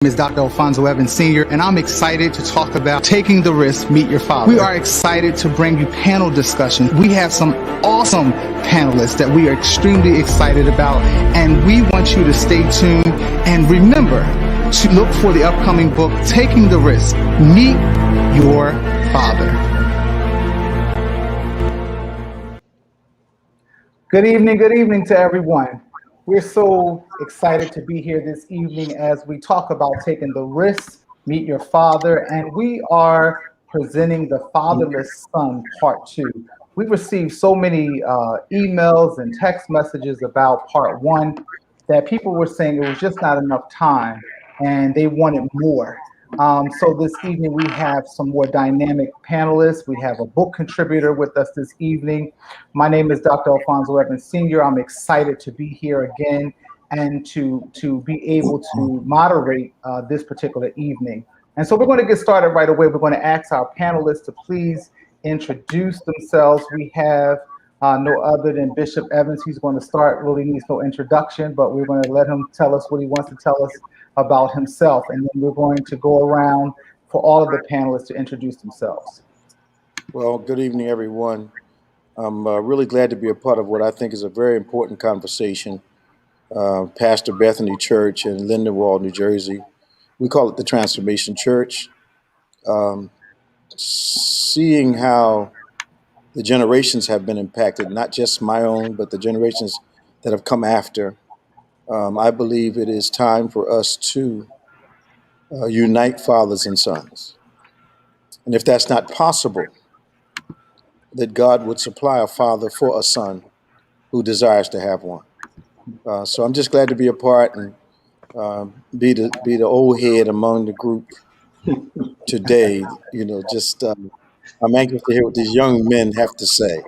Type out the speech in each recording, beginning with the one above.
Is Dr. Alfonso Evans Sr., and I'm excited to talk about taking the risk, meet your father. We are excited to bring you panel discussions. We have some awesome panelists that we are extremely excited about, and we want you to stay tuned and remember to look for the upcoming book, Taking the Risk, Meet Your Father. Good evening to everyone. We're so excited to be here this evening as we talk about taking the risk, meet your father, and we are presenting the Fatherless Son Part 2. We received so many emails and text messages about Part 1 that people were saying it was just not enough time and they wanted more. So this evening we have some more dynamic panelists. We have a book contributor with us this evening. My name is Dr. Alfonso Evans Sr. I'm excited to be here again and to be able to moderate this particular evening. And so we're going to get started right away. We're going to ask our panelists to please introduce themselves. We have no other than Bishop Evans. He's going to start, really needs no introduction, but we're going to let him tell us what he wants to tell us about himself, and then we're going to go around for all of the panelists to introduce themselves. Well, good evening, everyone. I'm really glad to be a part of what I think is a very important conversation. Pastor Bethany Church in Lindenwold, New Jersey. We call it the Transformation Church. Seeing how the generations have been impacted, not just my own, but the generations that have come after, I believe it is time for us to unite fathers and sons. And if that's not possible, that God would supply a father for a son who desires to have one. So I'm just glad to be a part and be the old head among the group today. You know, just I'm anxious to hear what these young men have to say.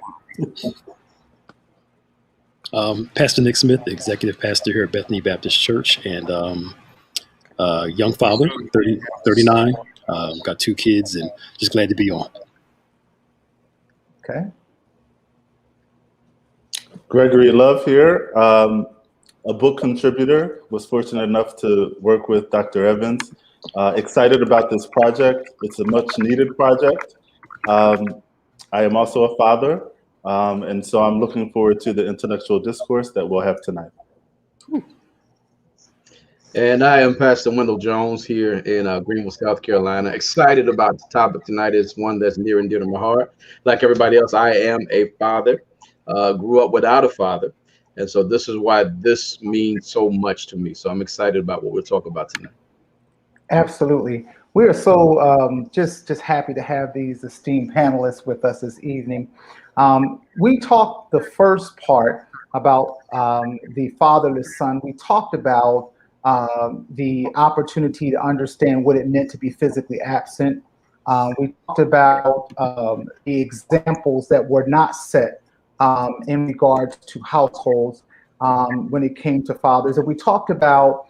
Pastor Nick Smith, executive pastor here at Bethany Baptist Church, and young father, 39, got 2 kids, and just glad to be on. Okay. Gregory Love here, a book contributor, was fortunate enough to work with Dr. Evans. Excited about this project. It's a much needed project. I am also a father. And so I'm looking forward to the intellectual discourse that we'll have tonight. And I am Pastor Wendell Jones here in Greenville, South Carolina. Excited about the topic tonight. It's one that's near and dear to my heart. Like everybody else, I am a father, grew up without a father. And so this is why this means so much to me. So I'm excited about what we'll talk about tonight. Absolutely. We are so just happy to have these esteemed panelists with us this evening. We talked the first part about the fatherless son. We talked about the opportunity to understand what it meant to be physically absent. We talked about the examples that were not set in regards to households when it came to fathers. And we talked about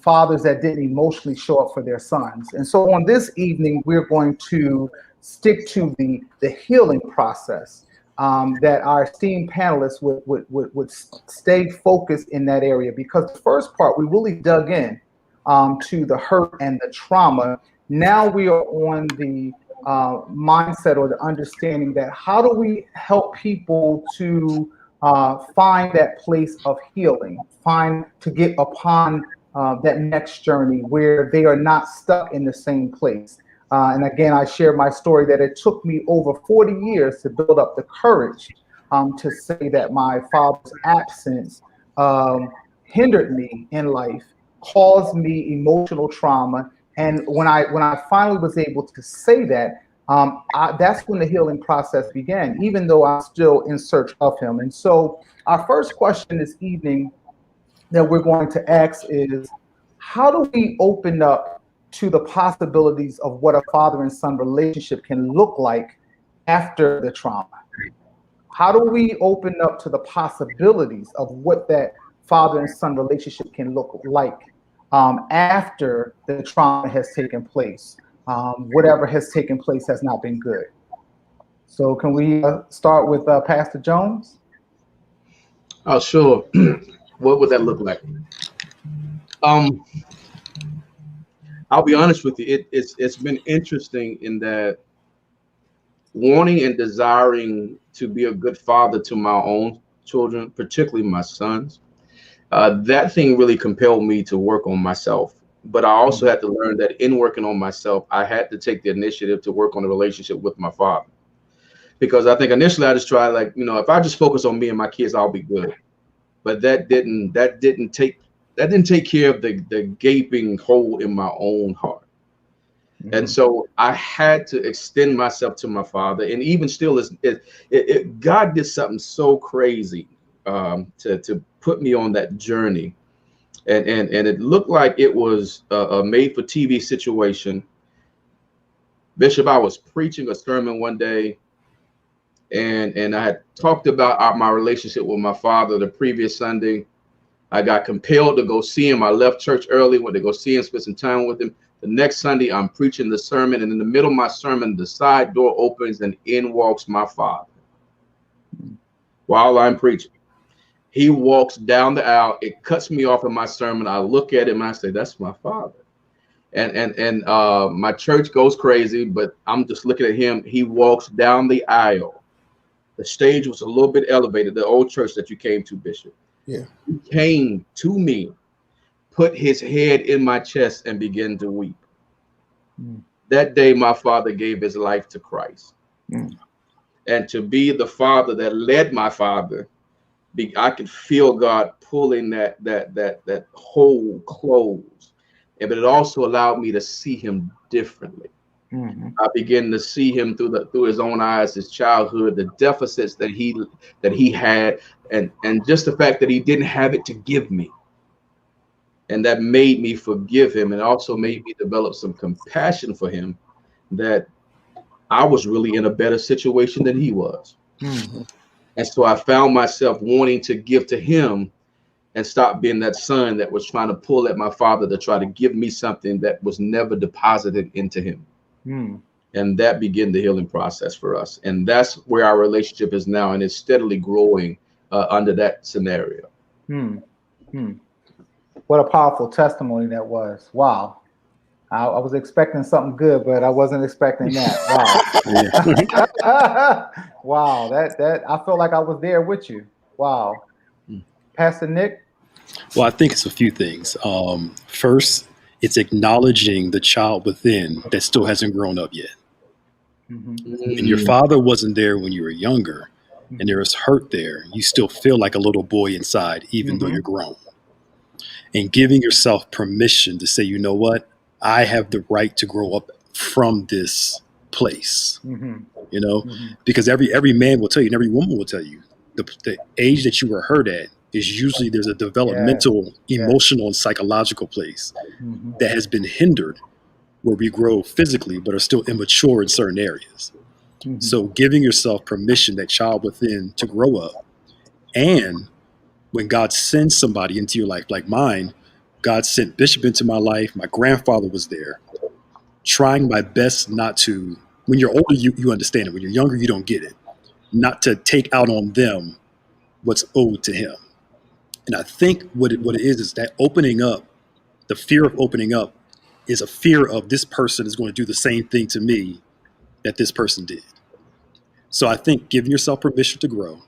fathers that didn't emotionally show up for their sons. And so on this evening, we're going to stick to the healing process, that our esteemed panelists would stay focused in that area, because the first part, we really dug in to the hurt and the trauma. Now we are on the mindset or the understanding that how do we help people to find that place of healing, to get upon that next journey where they are not stuck in the same place. And again, I share my story that it took me over 40 years to build up the courage to say that my father's absence hindered me in life, caused me emotional trauma. And when I finally was able to say that, that's when the healing process began, even though I'm still in search of him. And so our first question this evening that we're going to ask is, how do we open up to the possibilities of what a father and son relationship can look like after the trauma? How do we open up to the possibilities of what that father and son relationship can look like after the trauma has taken place? Whatever has taken place has not been good. So can we start with Pastor Jones? Oh, sure. What would that look like? I'll be honest with you, it's been interesting in that wanting and desiring to be a good father to my own children, particularly my sons. That thing really compelled me to work on myself. But I also had to learn that in working on myself, I had to take the initiative to work on the relationship with my father. Because I think initially I just tried, like, if I just focus on me and my kids, I'll be good. But that didn't take care of the gaping hole in my own heart. And so I had to extend myself to my father. And even still, God did something so crazy to put me on that journey. And it looked like it was a made for TV situation. Bishop, I was preaching a sermon one day, and I had talked about my relationship with my father the previous Sunday. I got compelled to go see him. I left church early, went to go see him, spend some time with him. The next Sunday, I'm preaching the sermon, and in the middle of my sermon, the side door opens, and in walks my father while I'm preaching. He walks down the aisle. It cuts me off in my sermon. I look at him and I say, "That's my father." And my church goes crazy, but I'm just looking at him. He walks down the aisle. The stage was a little bit elevated, the old church that you came to, Bishop. Yeah. He came to me, put his head in my chest, and began to weep. That day, my father gave his life to Christ. And to be the father that led my father, I could feel God pulling that hole closed. But it also allowed me to see him differently. I began to see him through his own eyes, his childhood, the deficits that he had, and just the fact that he didn't have it to give me. And that made me forgive him, and also made me develop some compassion for him, that I was really in a better situation than he was. And so I found myself wanting to give to him and stop being that son that was trying to pull at my father to try to give me something that was never deposited into him. And that began the healing process for us. And that's where our relationship is now. And it's steadily growing under that scenario. What a powerful testimony that was. Wow. I was expecting something good, but I wasn't expecting that. Wow. Wow. That I felt like I was there with you. Wow. Pastor Nick? Well, I think it's a few things. First, it's acknowledging the child within that still hasn't grown up yet. And your father wasn't there when you were younger, and there is hurt there. You still feel like a little boy inside, even though you're grown. And giving yourself permission to say, you know what? I have the right to grow up from this place. Because every man will tell you, and every woman will tell you, the age that you were hurt at is usually there's a developmental, emotional, and psychological place that has been hindered, where we grow physically but are still immature in certain areas. So giving yourself permission, that child within, to grow up. And when God sends somebody into your life, like mine, God sent Bishop into my life. My grandfather was there, trying my best not to. When you're older, you understand it. When you're younger, you don't get it. Not to take out on them what's owed to him. And I think what it is that opening up, the fear of opening up, is a fear of this person is going to do the same thing to me that this person did. So I think giving yourself permission to grow,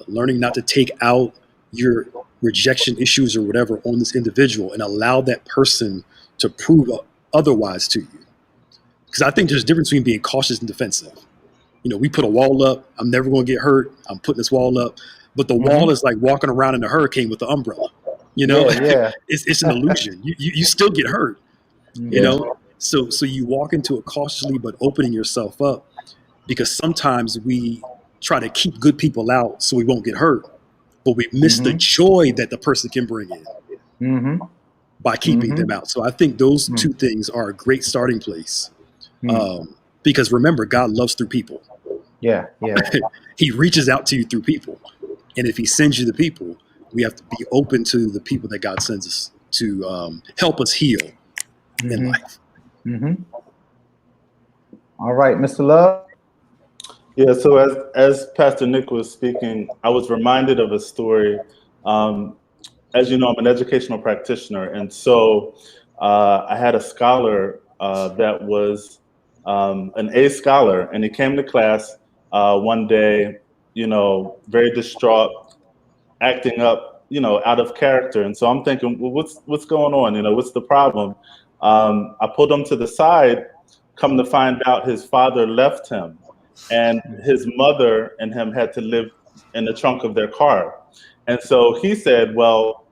learning not to take out your rejection issues or whatever on this individual and allow that person to prove otherwise to you. Because I think there's a difference between being cautious and defensive. We put a wall up. I'm never going to get hurt. I'm putting this wall up. But the wall is like walking around in a hurricane with the umbrella. It's an illusion. You still get hurt. So you walk into it cautiously, but opening yourself up, because sometimes we try to keep good people out so we won't get hurt, but we miss the joy that the person can bring in by keeping them out. So I think those two things are a great starting place. Because remember, God loves through people. He reaches out to you through people. And if he sends you the people, we have to be open to the people that God sends us to help us heal in life. All right, Mr. Love. Yeah, so as Pastor Nick was speaking, I was reminded of a story. As you know, I'm an educational practitioner. And so I had a scholar that was an A scholar, and he came to class one day, very distraught, acting up, out of character. And so I'm thinking, well, what's going on? What's the problem? I pulled him to the side. Come to find out, his father left him, and his mother and him had to live in the trunk of their car. And so he said, well,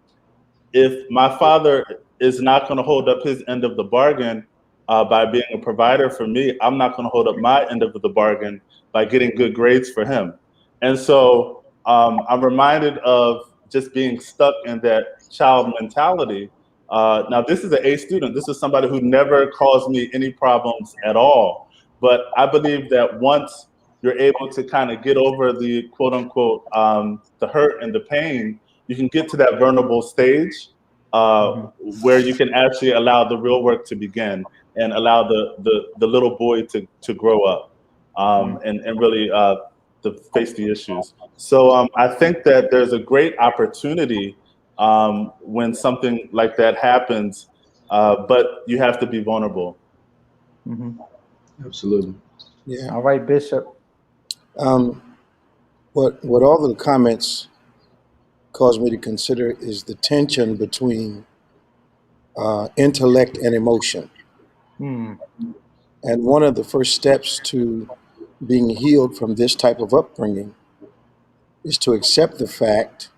if my father is not going to hold up his end of the bargain by being a provider for me, I'm not going to hold up my end of the bargain by getting good grades for him. And so I'm reminded of just being stuck in that child mentality. Now, this is an A student. This is somebody who never caused me any problems at all. But I believe that once you're able to kind of get over the quote unquote, the hurt and the pain, you can get to that vulnerable stage where you can actually allow the real work to begin and allow the little boy to grow up and really to face the issues. So I think that there's a great opportunity when something like that happens, but you have to be vulnerable. Absolutely. Yeah. All right, Bishop. What all of the comments caused me to consider is the tension between intellect and emotion. And one of the first steps to being healed from this type of upbringing is to accept the fact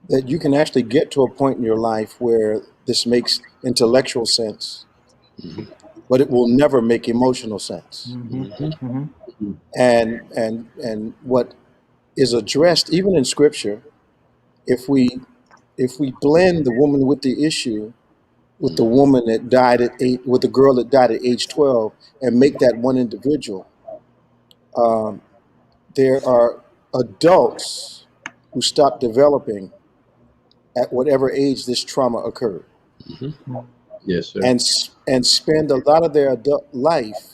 that you can actually get to a point in your life where this makes intellectual sense, but it will never make emotional sense. And what is addressed even in Scripture, if we blend the woman with the issue with the woman that died at 8, with the girl that died at age 12, and make that one individual, there are adults who stop developing at whatever age this trauma occurred. Yes, sir. And spend a lot of their adult life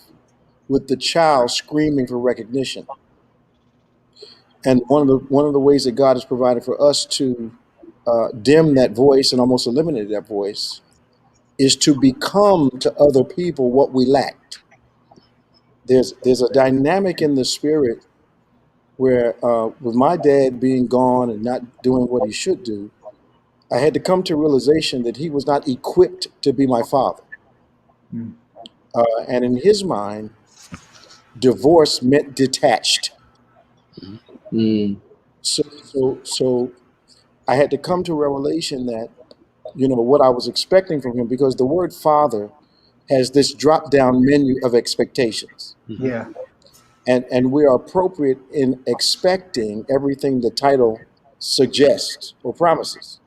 with the child screaming for recognition. And one of the ways that God has provided for us to dim that voice and almost eliminate that voice is to become to other people what we lacked. There's a dynamic in the spirit where with my dad being gone and not doing what he should do, I had to come to realization that he was not equipped to be my father. And in his mind, divorce meant detached. So I had to come to revelation that, what I was expecting from him, because the word father has this drop down menu of expectations. Yeah. And we are appropriate in expecting everything the title suggests or promises.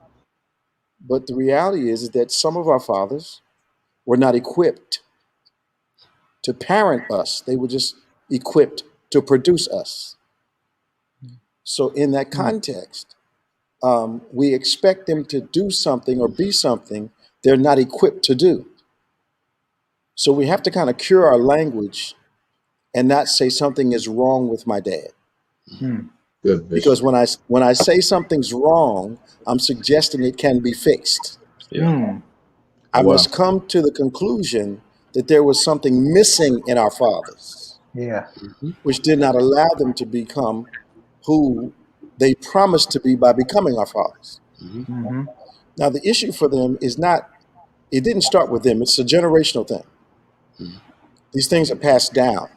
But the reality is that some of our fathers were not equipped to parent us. They were just equipped to produce us. So in that context, we expect them to do something or be something they're not equipped to do. So we have to kind of cure our language and not say something is wrong with my dad. Good, Bishop. Because when I say something's wrong, I'm suggesting it can be fixed. I must come to the conclusion that there was something missing in our fathers, which did not allow them to become who they promised to be by becoming our fathers. Now, the issue for them is not, it didn't start with them. It's a generational thing. These things are passed down.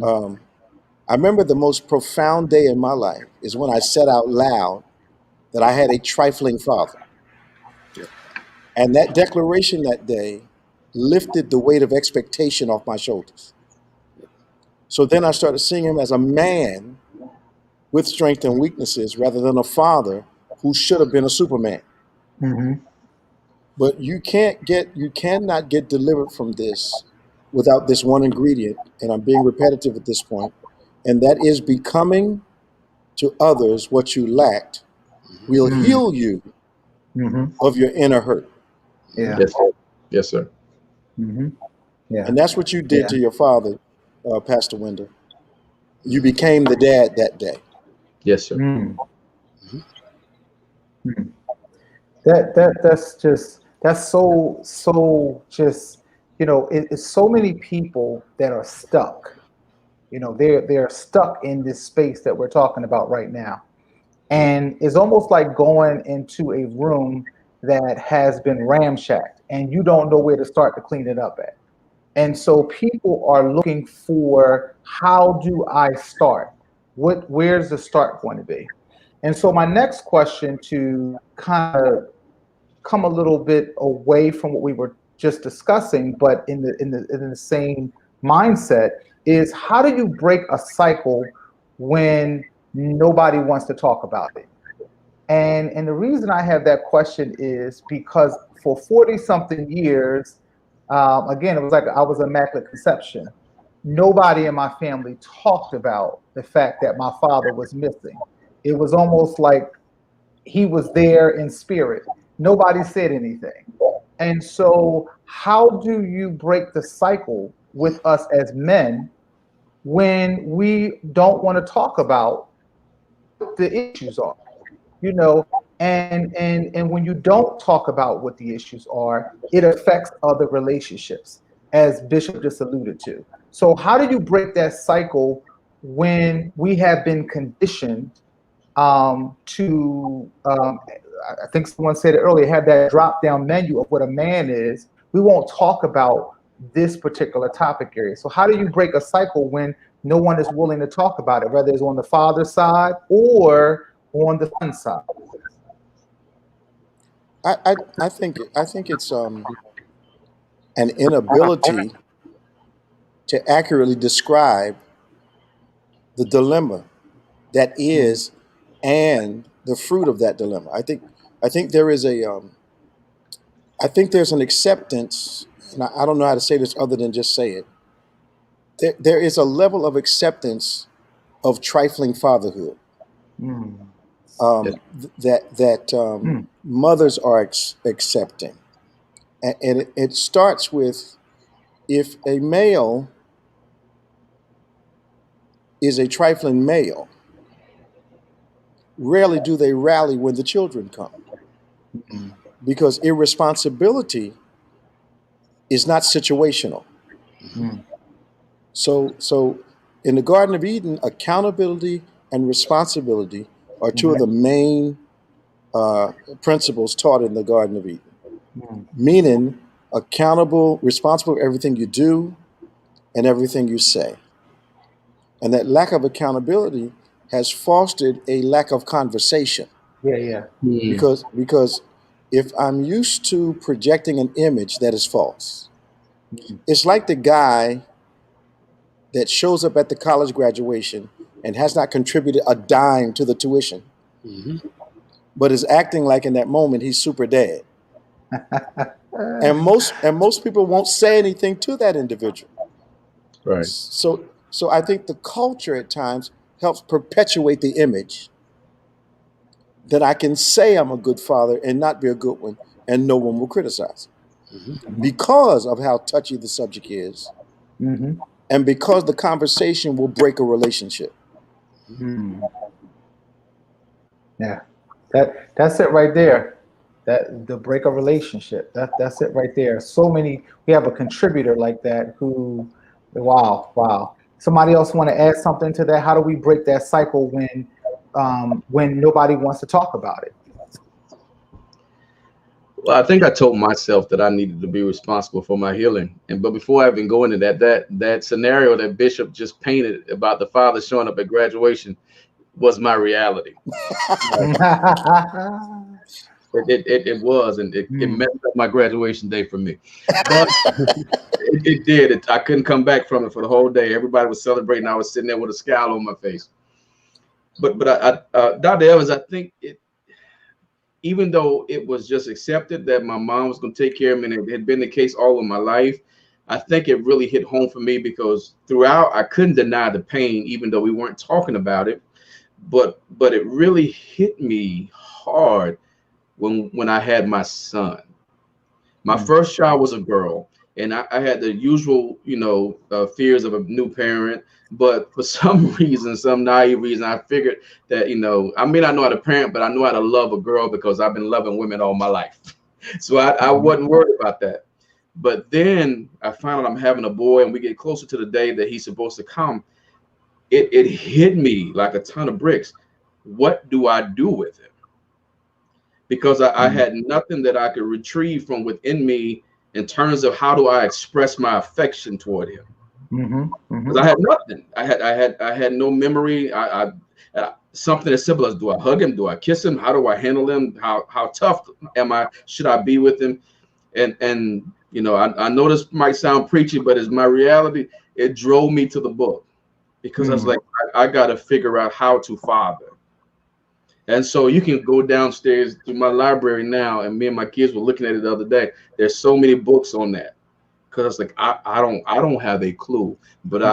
I remember the most profound day in my life is when I said out loud that I had a trifling father. And that declaration that day lifted the weight of expectation off my shoulders. So then I started seeing him as a man with strengths and weaknesses rather than a father who should have been a Superman. But you cannot get delivered from this without this one ingredient, and I'm being repetitive at this point, and that is becoming to others what you lacked will heal you of your inner hurt. Yes, sir. Yes, sir. And that's what you did to your father, Pastor Wendell. You became the dad that day. Yes, sir. That's just That's so just, it's so many people that are stuck. They're stuck in this space that we're talking about right now. And it's almost like going into a room that has been ramshacked and you don't know where to start to clean it up at. And so people are looking for, how do I start? Where's the start going to be? And so my next question, to kind of come a little bit away from what we were just discussing, but in the same mindset, is how do you break a cycle when nobody wants to talk about it? And the reason I have that question is because for 40 something years, again, it was like I was immaculate conception. Nobody in my family talked about the fact that my father was missing. It was almost like he was there in spirit. Nobody said anything. And so, how do you break the cycle with us as men when we don't want to talk about what the issues are? You know, and when you don't talk about what the issues are, it affects other relationships, as Bishop just alluded to. So, how do you break that cycle when we have been conditioned to I think someone said it earlier, have that drop down menu of what a man is? We won't talk about this particular topic area. So how do you break a cycle when no one is willing to talk about it, whether it's on the father's side or on the son's side? I think it's an inability to accurately describe the dilemma that is, and the fruit of that dilemma. I think there is I think there's an acceptance, and I don't know how to say this other than just say it. There is a level of acceptance of trifling fatherhood, Mm. Yes. that mothers are accepting, and it starts with, if a male is a trifling male, rarely do they rally when the children come, Mm. because irresponsibility is not situational. Mm. So in the Garden of Eden, accountability and responsibility are two of Mhm. the main principles taught in the Garden of Eden. Mm. Meaning, accountable, responsible for everything you do and everything you say. And that lack of accountability has fostered a lack of conversation. Yeah, yeah. Mm. Because if I'm used to projecting an image that is false, Mm. it's like the guy that shows up at the college graduation and has not contributed a dime to the tuition, Hmm. but is acting like in that moment he's super dad. And most people won't say anything to that individual. Right. So I think the culture at times helps perpetuate the image that I can say I'm a good father and not be a good one, and no one will criticize Hmm. because of how touchy the subject is, Mm-hmm. and because the conversation will break a relationship. Mm. Yeah. That's it right there. That the break a relationship. That's it right there. So many, we have a contributor like that who, wow, wow. Somebody else want to add something to that? How do we break that cycle when nobody wants to talk about it? Well, I think I told myself that I needed to be responsible for my healing. And but before I even go into that scenario that Bishop just painted about the father showing up at graduation was my reality. Like, it was, and it Mm. messed up my graduation day for me. But it did. I couldn't come back from it for the whole day. Everybody was celebrating. I was sitting there with a scowl on my face. But Dr. Evans, I think even though it was just accepted that my mom was going to take care of me, and it had been the case all of my life, I think it really hit home for me because throughout I couldn't deny the pain, even though we weren't talking about it. But it really hit me hard when I had my son. My Mm. first child was a girl, and I had the usual, fears of a new parent. But for some reason, some naive reason, I figured that, I may not know how to parent, but I know how to love a girl because I've been loving women all my life. So I wasn't worried about that. But then I found out I'm having a boy, and we get closer to the day that he's supposed to come. It hit me like a ton of bricks. What do I do with him? Because I had nothing that I could retrieve from within me in terms of how do I express my affection toward him. Because I had nothing. I had no memory. Something as simple as, do I hug him? Do I kiss him? How do I handle him? How tough am I? Should I be with him? And you know, I know this might sound preachy, but it's my reality. It drove me to the book, because I was like, I got to figure out how to father. And so you can go downstairs to my library now, and me and my kids were looking at it the other day. There's so many books on that, because like I don't have a clue, but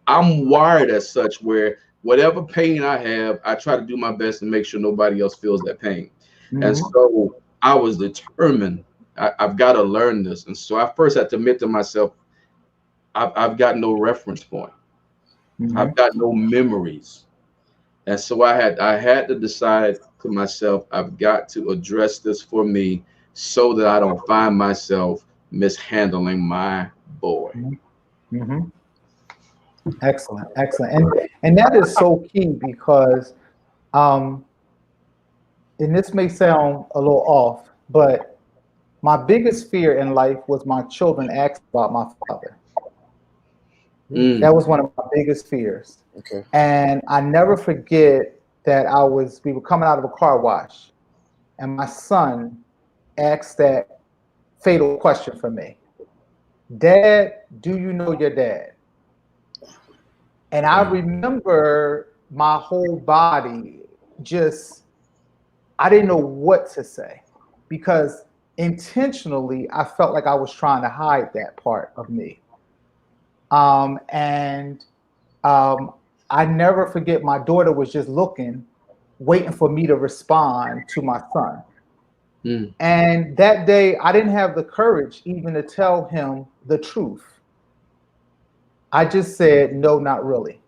I'm wired as such where whatever pain I have, I try to do my best to make sure nobody else feels that pain. And so I was determined. I've got to learn this. And so I first had to admit to myself, I've got no reference point. I've got no memories. And so I had to decide to myself, I've got to address this for me so that I don't find myself mishandling my boy. Excellent, excellent. And that is so key, because and this may sound a little off, but my biggest fear in life was my children asking about my father. That was one of my biggest fears. Okay. And I never forget that we were coming out of a car wash, and my son asked that fatal question for me. Dad, do you know your dad? And I remember my whole body I didn't know what to say, because intentionally I felt like I was trying to hide that part of me. I never forget, my daughter was just looking, waiting for me to respond to my son. And that day I didn't have the courage even to tell him the truth. I just said, no, not really.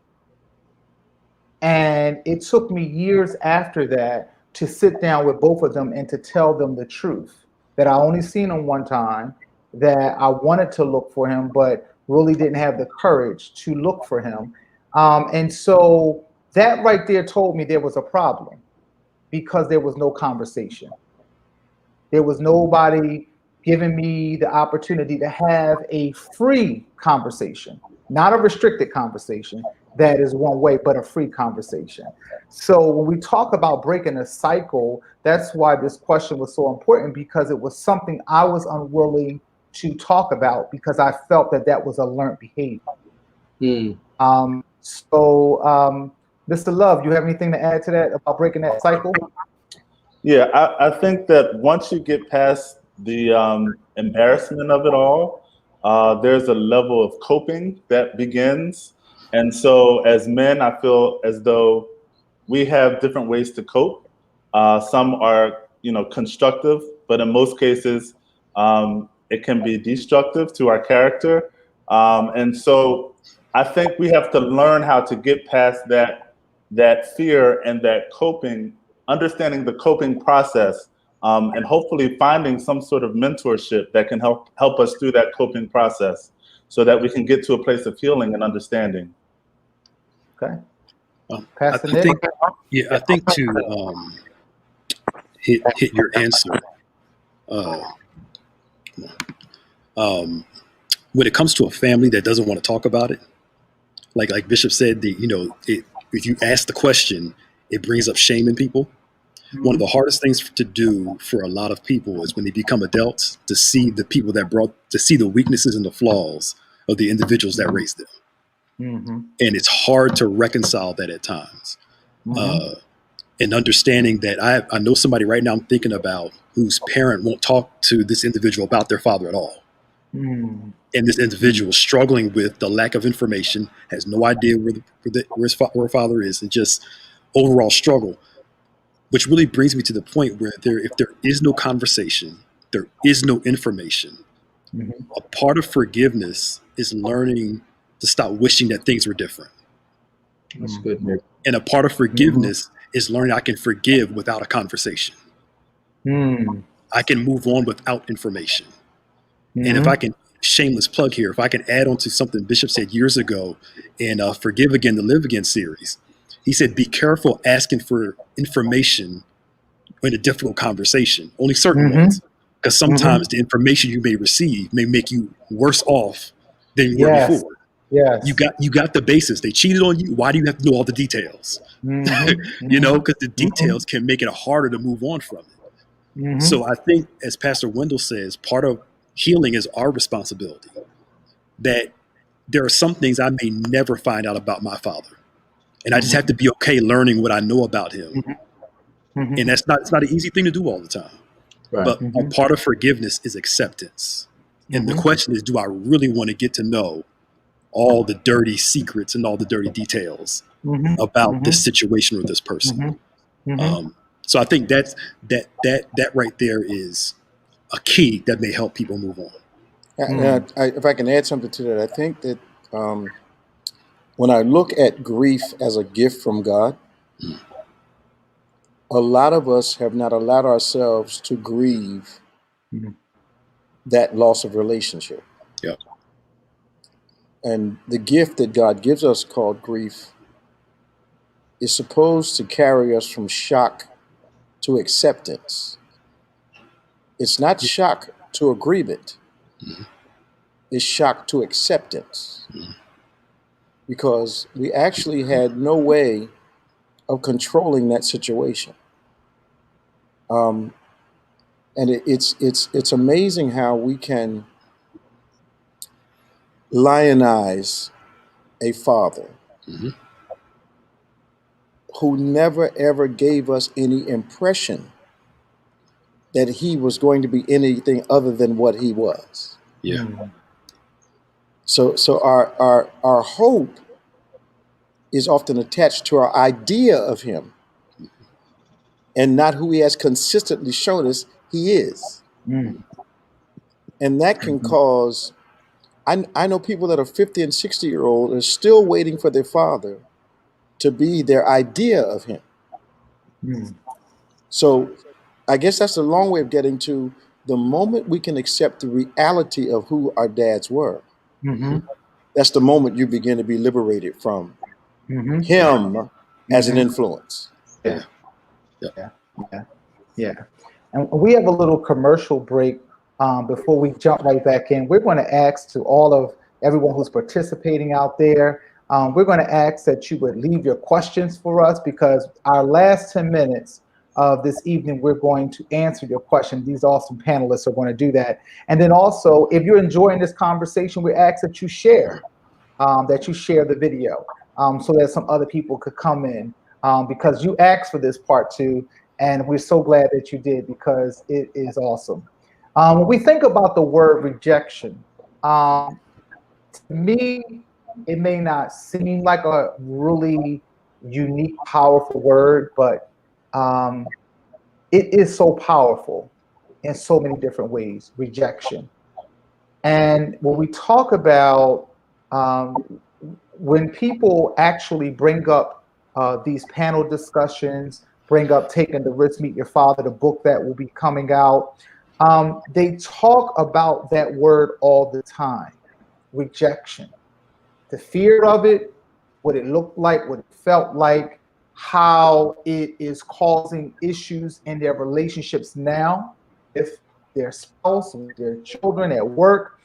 And it took me years after that to sit down with both of them and to tell them the truth, that I only seen him one time, that I wanted to look for him, but really didn't have the courage to look for him. And so that right there told me there was a problem, because there was no conversation. There was nobody giving me the opportunity to have a free conversation, not a restricted conversation that is one way, but a free conversation. So when we talk about breaking a cycle, that's why this question was so important, because it was something I was unwilling to talk about, because I felt that was a learned behavior. Mr. Love, you have anything to add to that about breaking that cycle? Yeah, I think that once you get past the embarrassment of it all, there's a level of coping that begins. And so as men, I feel as though we have different ways to cope. Some are, constructive, but in most cases, it can be destructive to our character. And so I think we have to learn how to get past that fear and that coping, understanding the coping process, and hopefully finding some sort of mentorship that can help us through that coping process, so that we can get to a place of healing and understanding. Okay. I think to hit your answer. When it comes to a family that doesn't want to talk about it, like Bishop said, if you ask the question, it brings up shame in people. One of the hardest things to do for a lot of people is when they become adults, to see the people to see the weaknesses and the flaws of the individuals that raised them. And it's hard to reconcile that at times. And understanding that I know somebody right now I'm thinking about whose parent won't talk to this individual about their father at all. And this individual is struggling with the lack of information, has no idea where her father is, and just overall struggle, which really brings me to the point where if there is no conversation, there is no information. A part of forgiveness is learning to stop wishing that things were different. That's good, Nick. And a part of forgiveness is learning I can forgive without a conversation. I can move on without information. Mm-hmm. And if I can, shameless plug here, if I can add on to something Bishop said years ago in Forgive Again to Live Again series, he said, be careful asking for information in a difficult conversation, only certain ones. Because sometimes the information you may receive may make you worse off than you were Yes. before. Yes. You got the basis. They cheated on you. Why do you have to know all the details? You know, because the details can make it harder to move on from it. So I think, as Pastor Wendell says, part of healing is our responsibility. That there are some things I may never find out about my father, and I just have to be okay learning what I know about him. And it's not an easy thing to do all the time. Right. But a part of forgiveness is acceptance. And the question is, do I really want to get to know all the dirty secrets and all the dirty details about this situation or this person? So I think that right there is a key that may help people move on. If I can add something to that, I think that when I look at grief as a gift from God, a lot of us have not allowed ourselves to grieve that loss of relationship. Yep. And the gift that God gives us called grief is supposed to carry us from shock to acceptance. It's not shock to agreement. It's shock to acceptance. Because we actually had no way of controlling that situation. And it's amazing how we can lionize a father who never ever gave us any impression that he was going to be anything other than what he was. Yeah. So our hope is often attached to our idea of him and not who he has consistently shown us he is. And that can cause, I know people that are 50 and 60-year-old are still waiting for their father to be their idea of him. So I guess that's a long way of getting to the moment we can accept the reality of who our dads were. That's the moment you begin to be liberated from him as an influence. Yeah. And we have a little commercial break before we jump right back in. We're going to ask to all of everyone who's participating out there, we're going to ask that you would leave your questions for us, because our last 10 minutes of this evening, we're going to answer your question. These awesome panelists are going to do that. And then also, if you're enjoying this conversation, we ask that you share the video so that some other people could come in, because you asked for this part too. And we're so glad that you did, because it is awesome. When we think about the word rejection, to me, it may not seem like a really unique, powerful word, but it is so powerful in so many different ways, rejection. And when we talk about when people actually bring up these panel discussions, bring up Taking the Risk, Meet Your Father, the book that will be coming out, they talk about that word all the time, rejection. The fear of it, what it looked like, what it felt like, how it is causing issues in their relationships now, with their spouse, with their children, at work.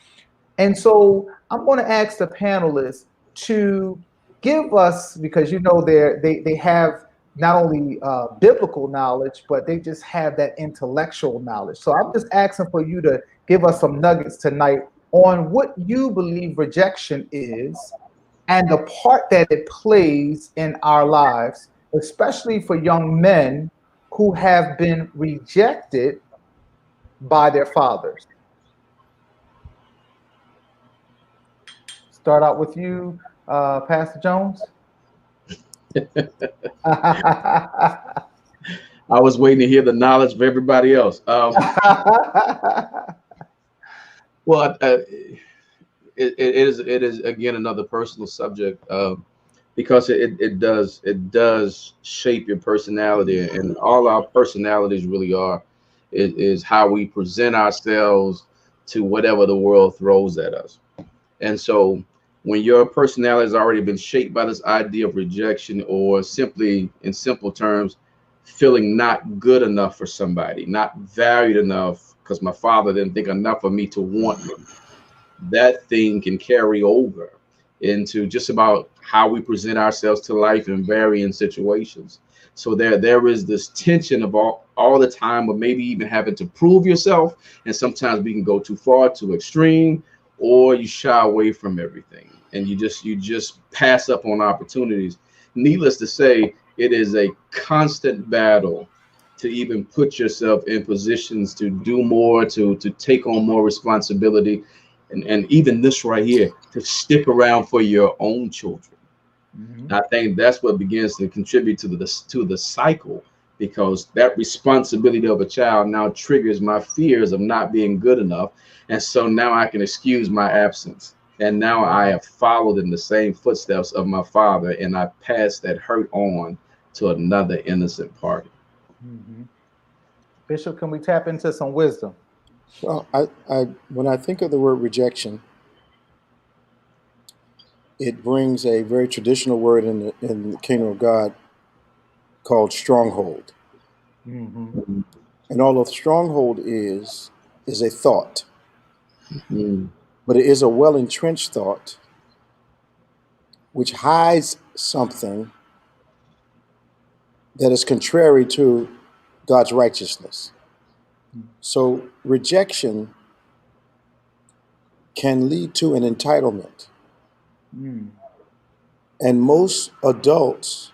And so I'm going to ask the panelists to give us, because you know they have not only biblical knowledge, but they just have that intellectual knowledge. So I'm just asking for you to give us some nuggets tonight on what you believe rejection is and the part that it plays in our lives, especially for young men who have been rejected by their fathers. Start out with you, Pastor Jones. I was waiting to hear the knowledge of everybody else. Well, it is again another personal subject, because it does shape your personality, and all our personalities really are is how we present ourselves to whatever the world throws at us. And so when your personality has already been shaped by this idea of rejection, or simply in simple terms, feeling not good enough for somebody, not valued enough because my father didn't think enough of me to want me, that thing can carry over into just about how we present ourselves to life in varying situations. So there is this tension of all the time of maybe even having to prove yourself. And sometimes we can go too far, too extreme, or you shy away from everything and you just pass up on opportunities. Needless to say, it is a constant battle to even put yourself in positions to do more, to take on more responsibility, and even this right here, to stick around for your own children. Mm-hmm. I think that's what begins to contribute to the cycle, because that responsibility of a child now triggers my fears of not being good enough, and so now I can excuse my absence. And now I have followed in the same footsteps of my father, and I pass that hurt on to another innocent party. Mm-hmm. Bishop, can we tap into some wisdom? Well, when I think of the word rejection, it brings a very traditional word in the kingdom of God called stronghold. Mm-hmm. And all a stronghold is a thought, Mm. but it is a well entrenched thought which hides something that is contrary to God's righteousness. So rejection can lead to an entitlement. Mm. And most adults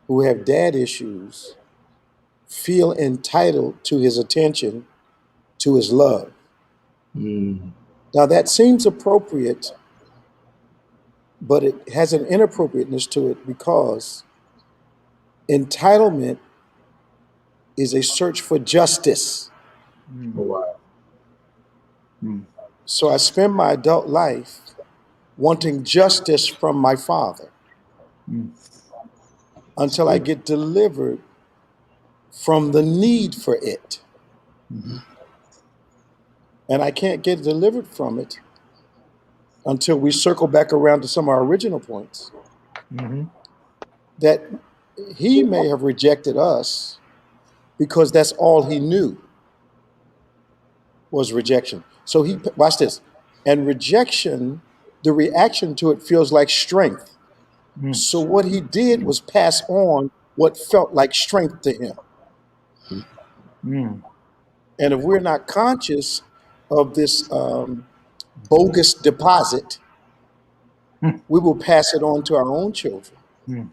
who have dad issues feel entitled to his attention, to his love. Mm. Now that seems appropriate, but it has an inappropriateness to it because entitlement is a search for justice. Oh, Mm. wow. Mm. So I spend my adult life wanting justice from my father Mm. until I get delivered from the need for it. Mm-hmm. And I can't get delivered from it until we circle back around to some of our original points Mm-hmm. that he may have rejected us because that's all he knew was rejection. So watch this. And rejection, the reaction to it feels like strength. Mm. So what he did was pass on what felt like strength to him. Mm. And if we're not conscious of this bogus deposit, Mm. we will pass it on to our own children Mm.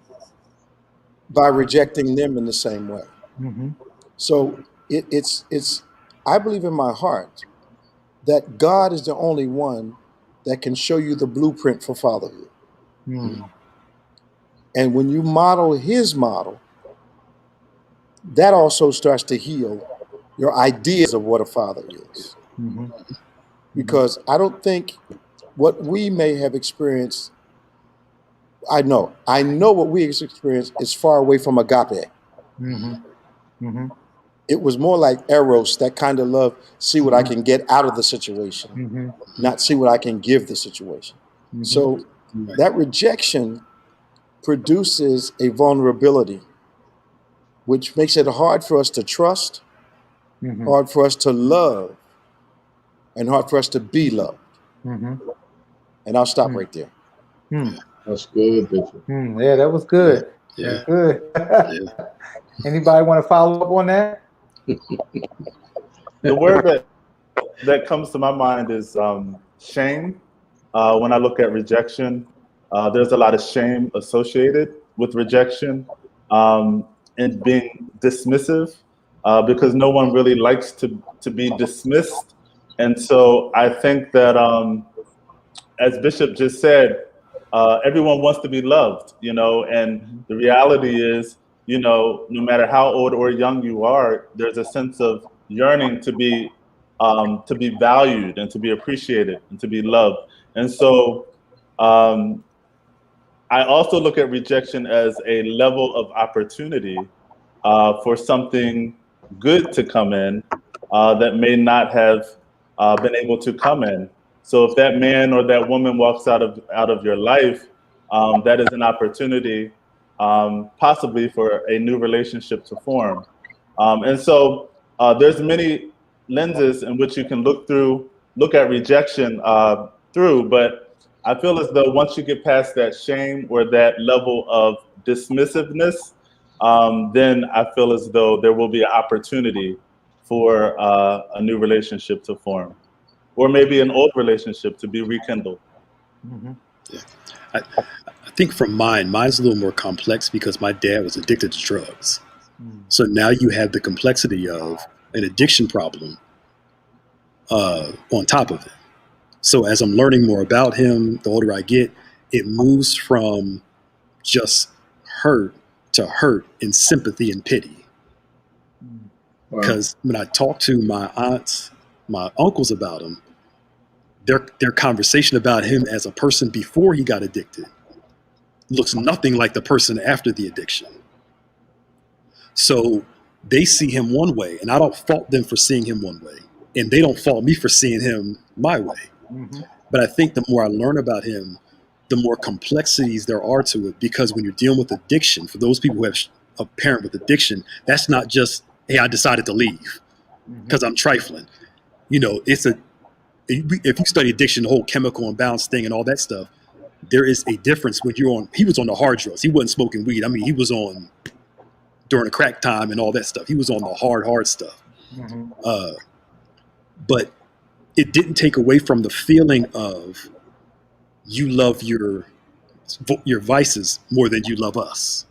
by rejecting them in the same way. Mm-hmm. So it's I believe in my heart that God is the only one that can show you the blueprint for fatherhood. Mm. And when you model his model, that also starts to heal your ideas of what a father is. Mm-hmm. Mm-hmm. Because I don't think what we may have experienced, I know what we experienced is far away from agape. Mm-hmm. Mm-hmm. It was more like eros, that kind of love, see what I can get out of the situation, Mm-hmm. not see what I can give the situation. Mm-hmm. So Right. that rejection produces a vulnerability, which makes it hard for us to trust, Mm-hmm. hard for us to love, and hard for us to be loved. Mm-hmm. And I'll stop Mm. right there. Mm. That's good, Bishop. Mm. Yeah, that was Yeah. good. Yeah. That's good. Yeah. Anybody want to follow up on that? The word that comes to my mind is shame. When I look at rejection, there's a lot of shame associated with rejection, and being dismissive, because no one really likes to be dismissed. And so I think that, as Bishop just said, everyone wants to be loved, and the reality is, no matter how old or young you are, there's a sense of yearning to be valued and to be appreciated and to be loved. And so um, I also look at rejection as a level of opportunity for something good to come in, that may not have been able to come in. So if that man or that woman walks out of your life, that is an opportunity possibly for a new relationship to form. And so there's many lenses in which you can look at rejection through, but I feel as though once you get past that shame or that level of dismissiveness, then I feel as though there will be an opportunity for a new relationship to form, or maybe an old relationship to be rekindled. Mm-hmm. Yeah. I think for mine's a little more complex because my dad was addicted to drugs. So now you have the complexity of an addiction problem on top of it. So as I'm learning more about him, the older I get, it moves from just hurt to hurt and sympathy and pity. Wow. Because when I talk to my aunts, my uncles about him, their conversation about him as a person before he got addicted looks nothing like the person after the addiction. So they see him one way, and I don't fault them for seeing him one way, and they don't fault me for seeing him my way. Mm-hmm. But I think the more I learn about him, the more complexities there are to it, because when you're dealing with addiction, for those people who have a parent with addiction, that's not just, hey, I decided to leave because I'm trifling. You know, if you study addiction, the whole chemical imbalance thing and all that stuff, there is a difference when he was on the hard drugs. He wasn't smoking weed. I mean, he was on during the crack time and all that stuff. He was on the hard stuff. Mm-hmm. But it didn't take away from the feeling of you love your vices more than you love us.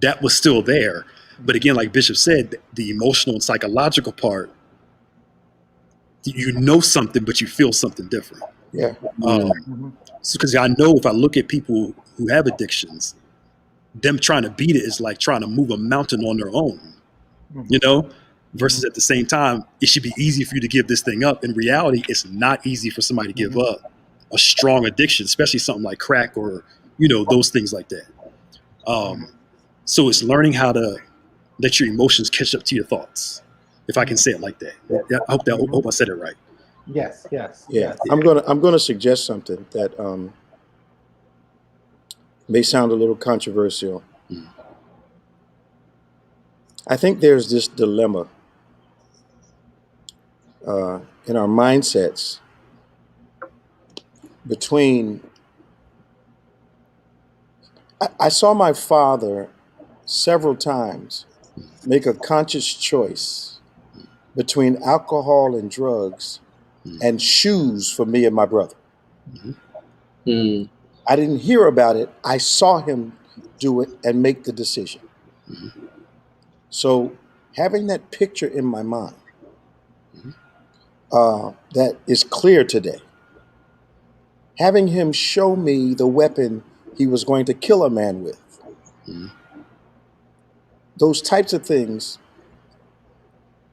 That was still there. But again, like Bishop said, the emotional and psychological part, you know something, but you feel something different. Yeah. Because I know if I look at people who have addictions, them trying to beat it is like trying to move a mountain on their own, you know, versus at the same time, it should be easy for you to give this thing up. In reality, it's not easy for somebody to give up a strong addiction, especially something like crack or, you know, those things like that. So it's learning how to let your emotions catch up to your thoughts, if I can say it like that. I hope I said it right. Yes. Yeah. Yes. I'm gonna suggest something that may sound a little controversial. I think there's this dilemma in our mindsets between. I saw my father several times make a conscious choice between alcohol and drugs and shoes for me and my brother. I didn't hear about it. I saw him do it and make the decision. So having that picture in my mind that is clear today, having him show me the weapon he was going to kill a man with, those types of things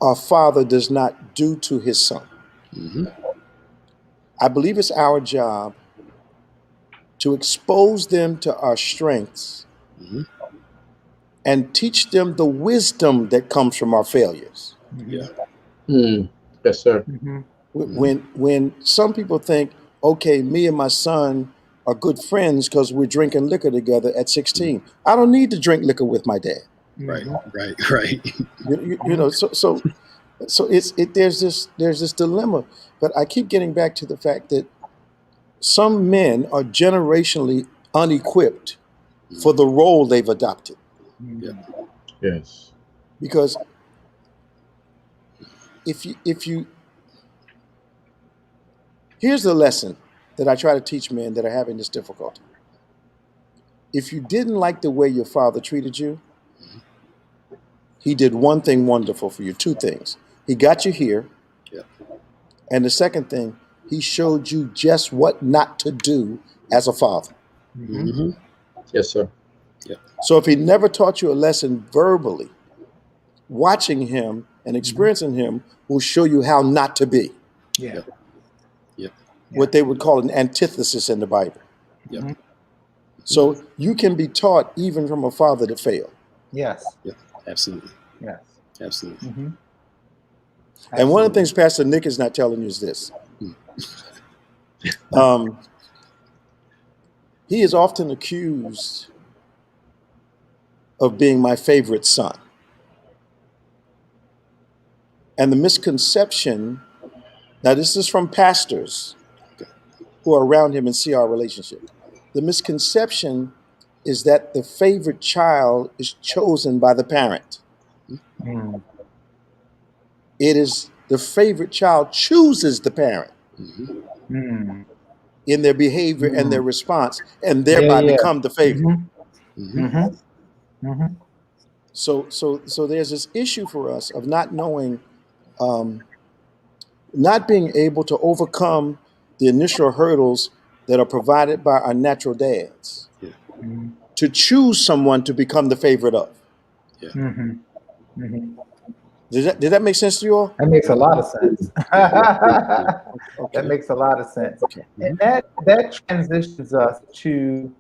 our father does not do to his son. I believe it's our job to expose them to our strengths and teach them the wisdom that comes from our failures. Yeah. Yes, sir. When some people think, okay, me and my son are good friends because we're drinking liquor together at 16. I don't need to drink liquor with my dad. Right. You know, so there's this dilemma. But I keep getting back to the fact that some men are generationally unequipped for the role they've adopted. Yes. Because if you here's the lesson that I try to teach men that are having this difficulty. If you didn't like the way your father treated you, he did one thing wonderful for you, two things. He got you here. And the second thing, he showed you just what not to do as a father. Yes, sir. So if he never taught you a lesson verbally, watching him and experiencing him will show you how not to be. What they would call an antithesis in the Bible. So you can be taught even from a father to fail. Yes. Absolutely. Yes. Absolutely. And one of the things Pastor Nick is not telling you is this. He is often accused of being my favorite son. And the misconception, now this is from pastors who are around him and see our relationship. The misconception is that the favorite child is chosen by the parent. Mm. It is the favorite child chooses the parent Mm. in their behavior and their response, and thereby become the favorite. So there's this issue for us of not knowing, not being able to overcome the initial hurdles that are provided by our natural dads to choose someone to become the favorite of. Did that make sense to you all? That makes a lot of sense. Okay. That makes a lot of sense. Okay. And that transitions us to,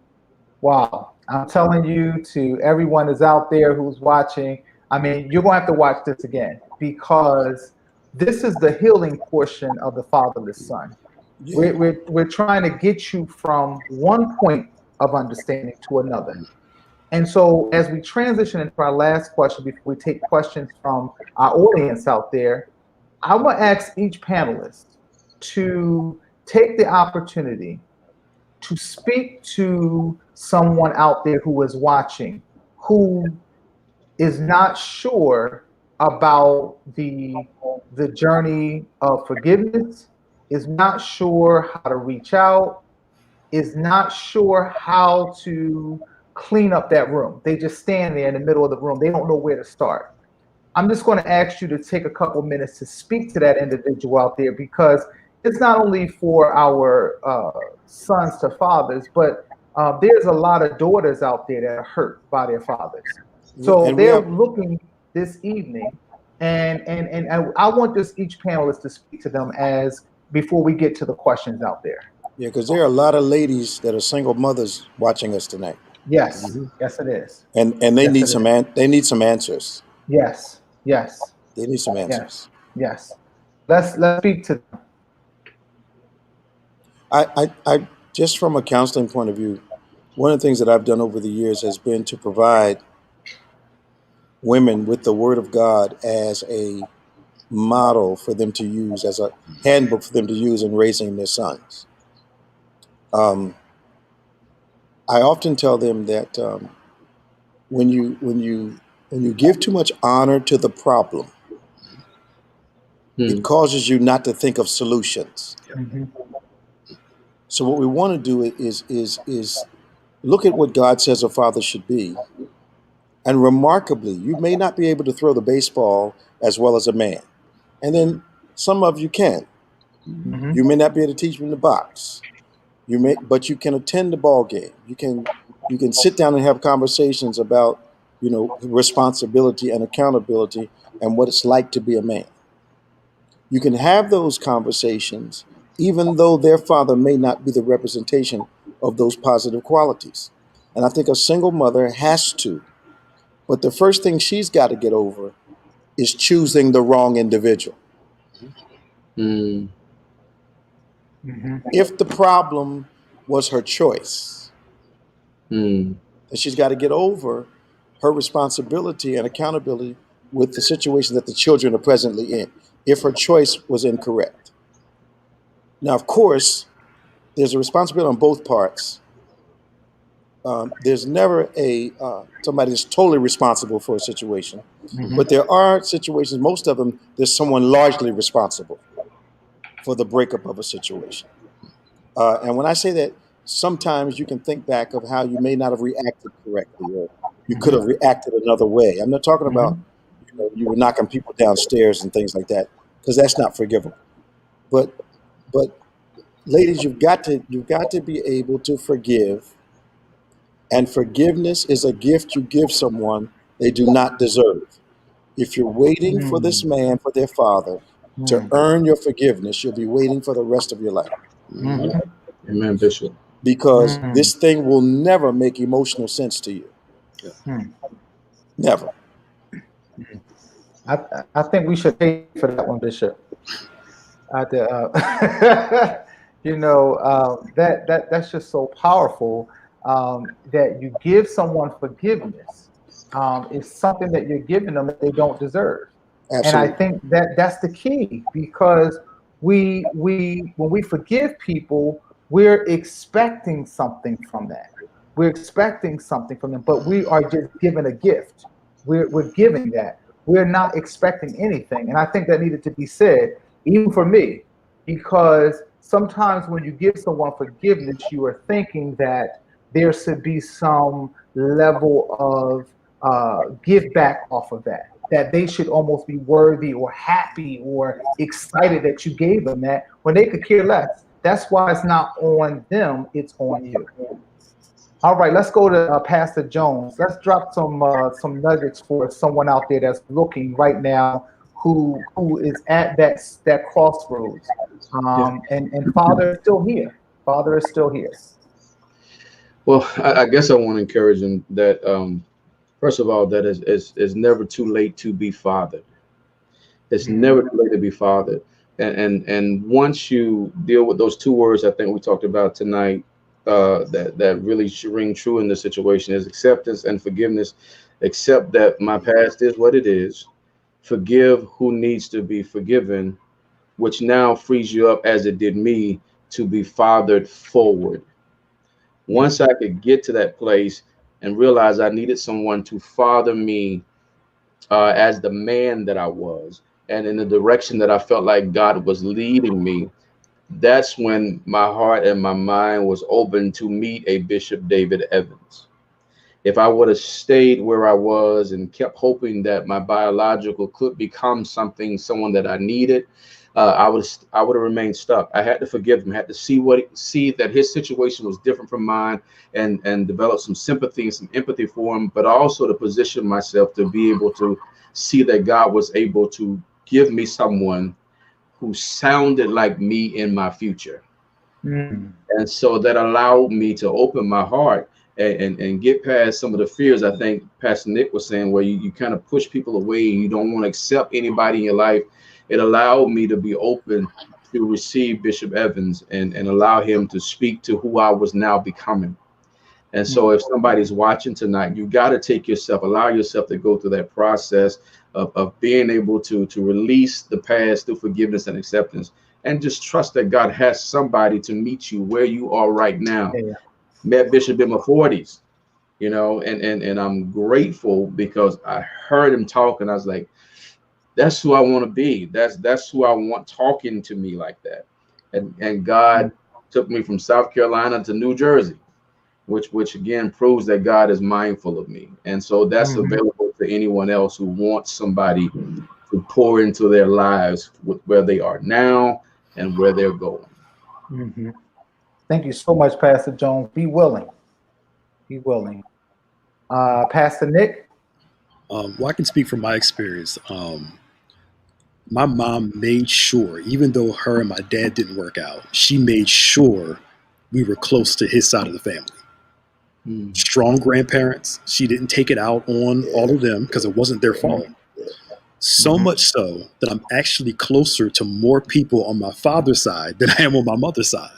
wow, I'm telling you, to everyone who's out there who's watching, I mean, you're going to have to watch this again, because this is the healing portion of the Fatherless Son. Yeah. We're trying to get you from one point of understanding to another. And so as we transition into our last question, before we take questions from our audience out there, I want to ask each panelist to take the opportunity to speak to someone out there who is watching, who is not sure about the journey of forgiveness, is not sure how to reach out, is not sure how to clean up that room. They just stand there in the middle of the room. They don't know where to start. I'm just going to ask you to take a couple minutes to speak to that individual out there, because it's not only for our sons to fathers, but there's a lot of daughters out there that are hurt by their fathers. So And they're looking this evening, and I want just each panelist to speak to them as before we get to the questions out there. Yeah, because there are a lot of ladies that are single mothers watching us tonight. Yes, yes, it is. And they need some they need some answers. Yes, yes. They need some answers. Yes. Let's speak to them. I just from a counseling point of view, one of the things that I've done over the years has been to provide women with the Word of God as a model for them to use, as a handbook for them to use in raising their sons. I often tell them that when you give too much honor to the problem, it causes you not to think of solutions. So what we want to do is look at what God says a father should be. And remarkably, you may not be able to throw the baseball as well as a man. And then some of you can. You may not be able to teach them the box. But you can attend the ball game. You can sit down and have conversations about, responsibility and accountability and what it's like to be a man. You can have those conversations, even though their father may not be the representation of those positive qualities. And I think a single mother has to. But the first thing she's got to get over is choosing the wrong individual. If the problem was her choice, then she's got to get over her responsibility and accountability with the situation that the children are presently in, if her choice was incorrect. Now, of course, there's a responsibility on both parts. There's never somebody that's totally responsible for a situation, but there are situations, most of them, there's someone largely responsible for the breakup of a situation. And when I say that, sometimes you can think back of how you may not have reacted correctly, or you could have reacted another way. I'm not talking about, you were knocking people downstairs and things like that, because that's not forgivable. But ladies, you've got to be able to forgive. And forgiveness is a gift you give someone they do not deserve. If you're waiting for this man, for their father, to earn your forgiveness, you'll be waiting for the rest of your life. Amen, Bishop. Because this thing will never make emotional sense to you. Never. I think we should pay for that one, Bishop. That's just so powerful, that you give someone forgiveness. It's something that you're giving them that they don't deserve. And I Absolutely. think that that's the key, because we when we forgive people, we're expecting something from that. We're expecting something from them, but we are just given a gift. We're giving that. We're not expecting anything. And I think that needed to be said, even for me, because sometimes when you give someone forgiveness, you are thinking that there should be some level of give back off of that, that they should almost be worthy or happy or excited that you gave them that, when they could care less. That's why it's not on them, it's on you. All right, let's go to Pastor Jones. Let's drop some nuggets for someone out there that's looking right now, who is at that crossroads. And Father is still here. Father is still here. Well, I guess I want to encourage them that first of all, that is never too late to be fathered. It's never too late to be fathered. And once you deal with those two words, I think we talked about tonight, that really should ring true in this situation is acceptance and forgiveness. Accept that my past is what it is. Forgive who needs to be forgiven, which now frees you up, as it did me, to be fathered forward. Once I could get to that place and realize I needed someone to father me as the man that I was, and in the direction that I felt like God was leading me, that's when my heart and my mind was open to meet a Bishop David Evans. If I would have stayed where I was and kept hoping that my biological could become someone that I needed, I would have remained stuck. I had to forgive him. I had to see that his situation was different from mine, and develop some sympathy and some empathy for him, but also to position myself to be able to see that God was able to give me someone who sounded like me in my future. Mm. And so that allowed me to open my heart and get past some of the fears. I think Pastor Nick was saying, where you kind of push people away and you don't want to accept anybody in your life. It allowed me to be open to receive Bishop Evans and allow him to speak to who I was now becoming. And so if somebody's watching tonight, you got to allow yourself to go through that process of being able to release the past through forgiveness and acceptance, and just trust that God has somebody to meet you where you are right now. Yeah. Met Bishop in my 40s, and I'm grateful because I heard him talk and I was like, that's who I want to be. That's who I want talking to me like that. And God took me from South Carolina to New Jersey, which again proves that God is mindful of me. And so that's available to anyone else who wants somebody to pour into their lives with where they are now and where they're going. Mm-hmm. Thank you so much, Pastor Jones. Be willing. Be willing. Pastor Nick? Well, I can speak from my experience. My mom made sure, even though her and my dad didn't work out, she made sure we were close to his side of the family. Strong grandparents. She didn't take it out on all of them because it wasn't their fault. So much so that I'm actually closer to more people on my father's side than I am on my mother's side.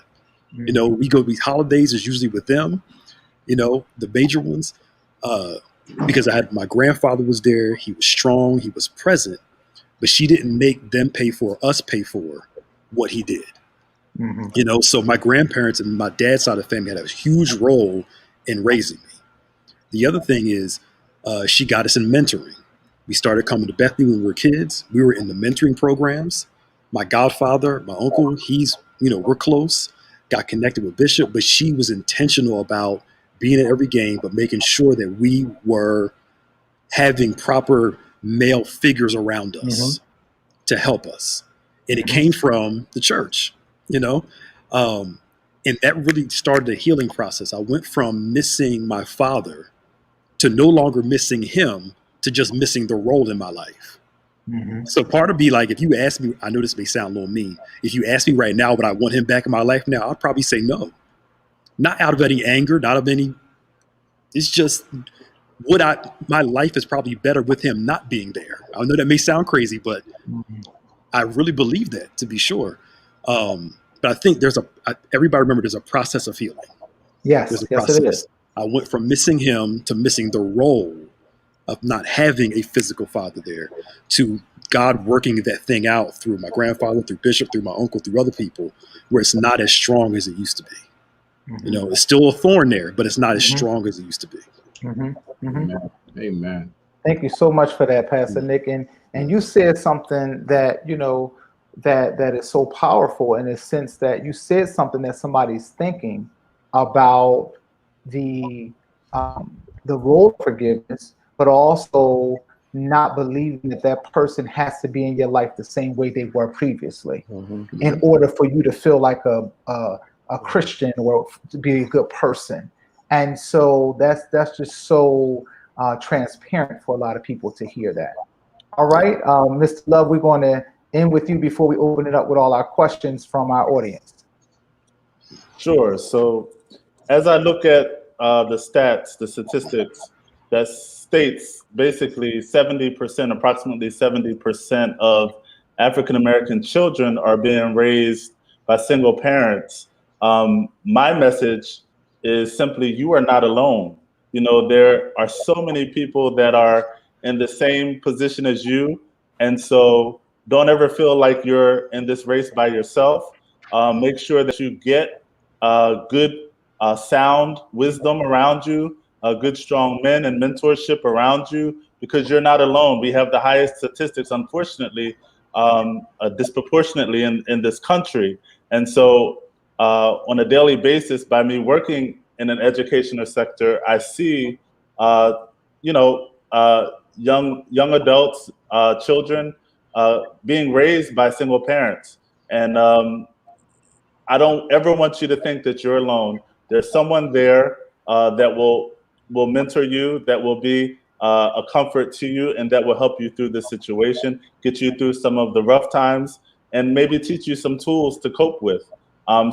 We go, these holidays is usually with them, the major ones, because my grandfather was there. He was strong. He was present, but she didn't make them pay for what he did. So my grandparents and my dad's side of the family had a huge role in raising me. The other thing is, she got us in mentoring. We started coming to Bethany when we were kids. We were in the mentoring programs. My godfather, my uncle, we're close, got connected with Bishop, but she was intentional about being at every game, but making sure that we were having proper male figures around us to help us. And it came from the church, and that really started a healing process. I went from missing my father to no longer missing him to just missing the role in my life. So part of me, like, if you ask me, I know this may sound a little mean. If you ask me right now, would I want him back in my life now? I'd probably say no. Not out of any anger, not of any, it's just my life is probably better with him not being there. I know that may sound crazy, but I really believe that, to be sure. But I think everybody remember there's a process of healing. There's Yes, a yes, it process. is. I went from missing him to missing the role of not having a physical father there, to God working that thing out through my grandfather, through Bishop, through my uncle, through other people, where it's not as strong as it used to be. It's still a thorn there, but it's not as strong as it used to be. Amen. Amen. Thank you so much for that, Pastor Nick. And you said something that that is so powerful, in the sense that you said something that somebody's thinking about the role of forgiveness, but also not believing that that person has to be in your life the same way they were previously, in order for you to feel like a Christian or to be a good person. And so that's just so transparent for a lot of people to hear that. All right, Mr. Love, we're going to end with you before we open it up with all our questions from our audience. Sure. So as I look at the stats, the statistics, that states basically approximately 70% of African-American children are being raised by single parents. My message is simply, you are not alone. There are so many people that are in the same position as you. And so don't ever feel like you're in this race by yourself. Make sure that you get good, sound wisdom around you, good, strong men and mentorship around you, because you're not alone. We have the highest statistics, unfortunately, disproportionately in this country. And so on a daily basis, by me working in an educational sector, I see, young adults, children being raised by single parents. And I don't ever want you to think that you're alone. There's someone there that will mentor you, that will be a comfort to you, and that will help you through this situation, get you through some of the rough times, and maybe teach you some tools to cope with.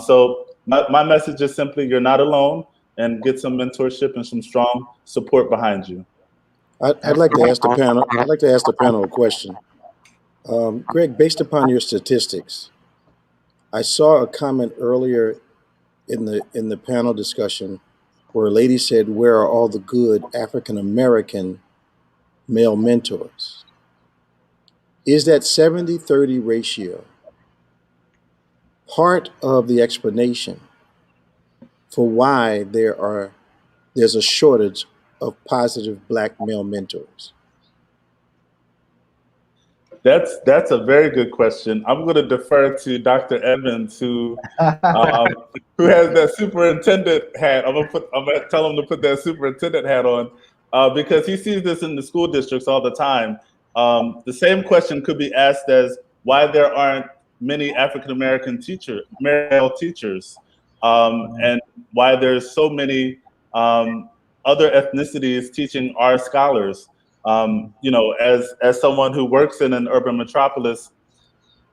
So my message is simply, you're not alone, and get some mentorship and some strong support behind you. I'd like to ask the panel. I'd like to ask the panel a question. Greg, based upon your statistics, I saw a comment earlier in the panel discussion where a lady said, "Where are all the good African American male mentors?" Is that 70-30 ratio part of the explanation for why there's a shortage of positive Black male mentors? That's a very good question. I'm going to defer to Dr. Evans, who has that superintendent hat. I'm gonna tell him to put that superintendent hat on, because he sees this in the school districts all the time. The same question could be asked as why there aren't many African American male teachers, and why there's so many other ethnicities teaching our scholars. As someone who works in an urban metropolis,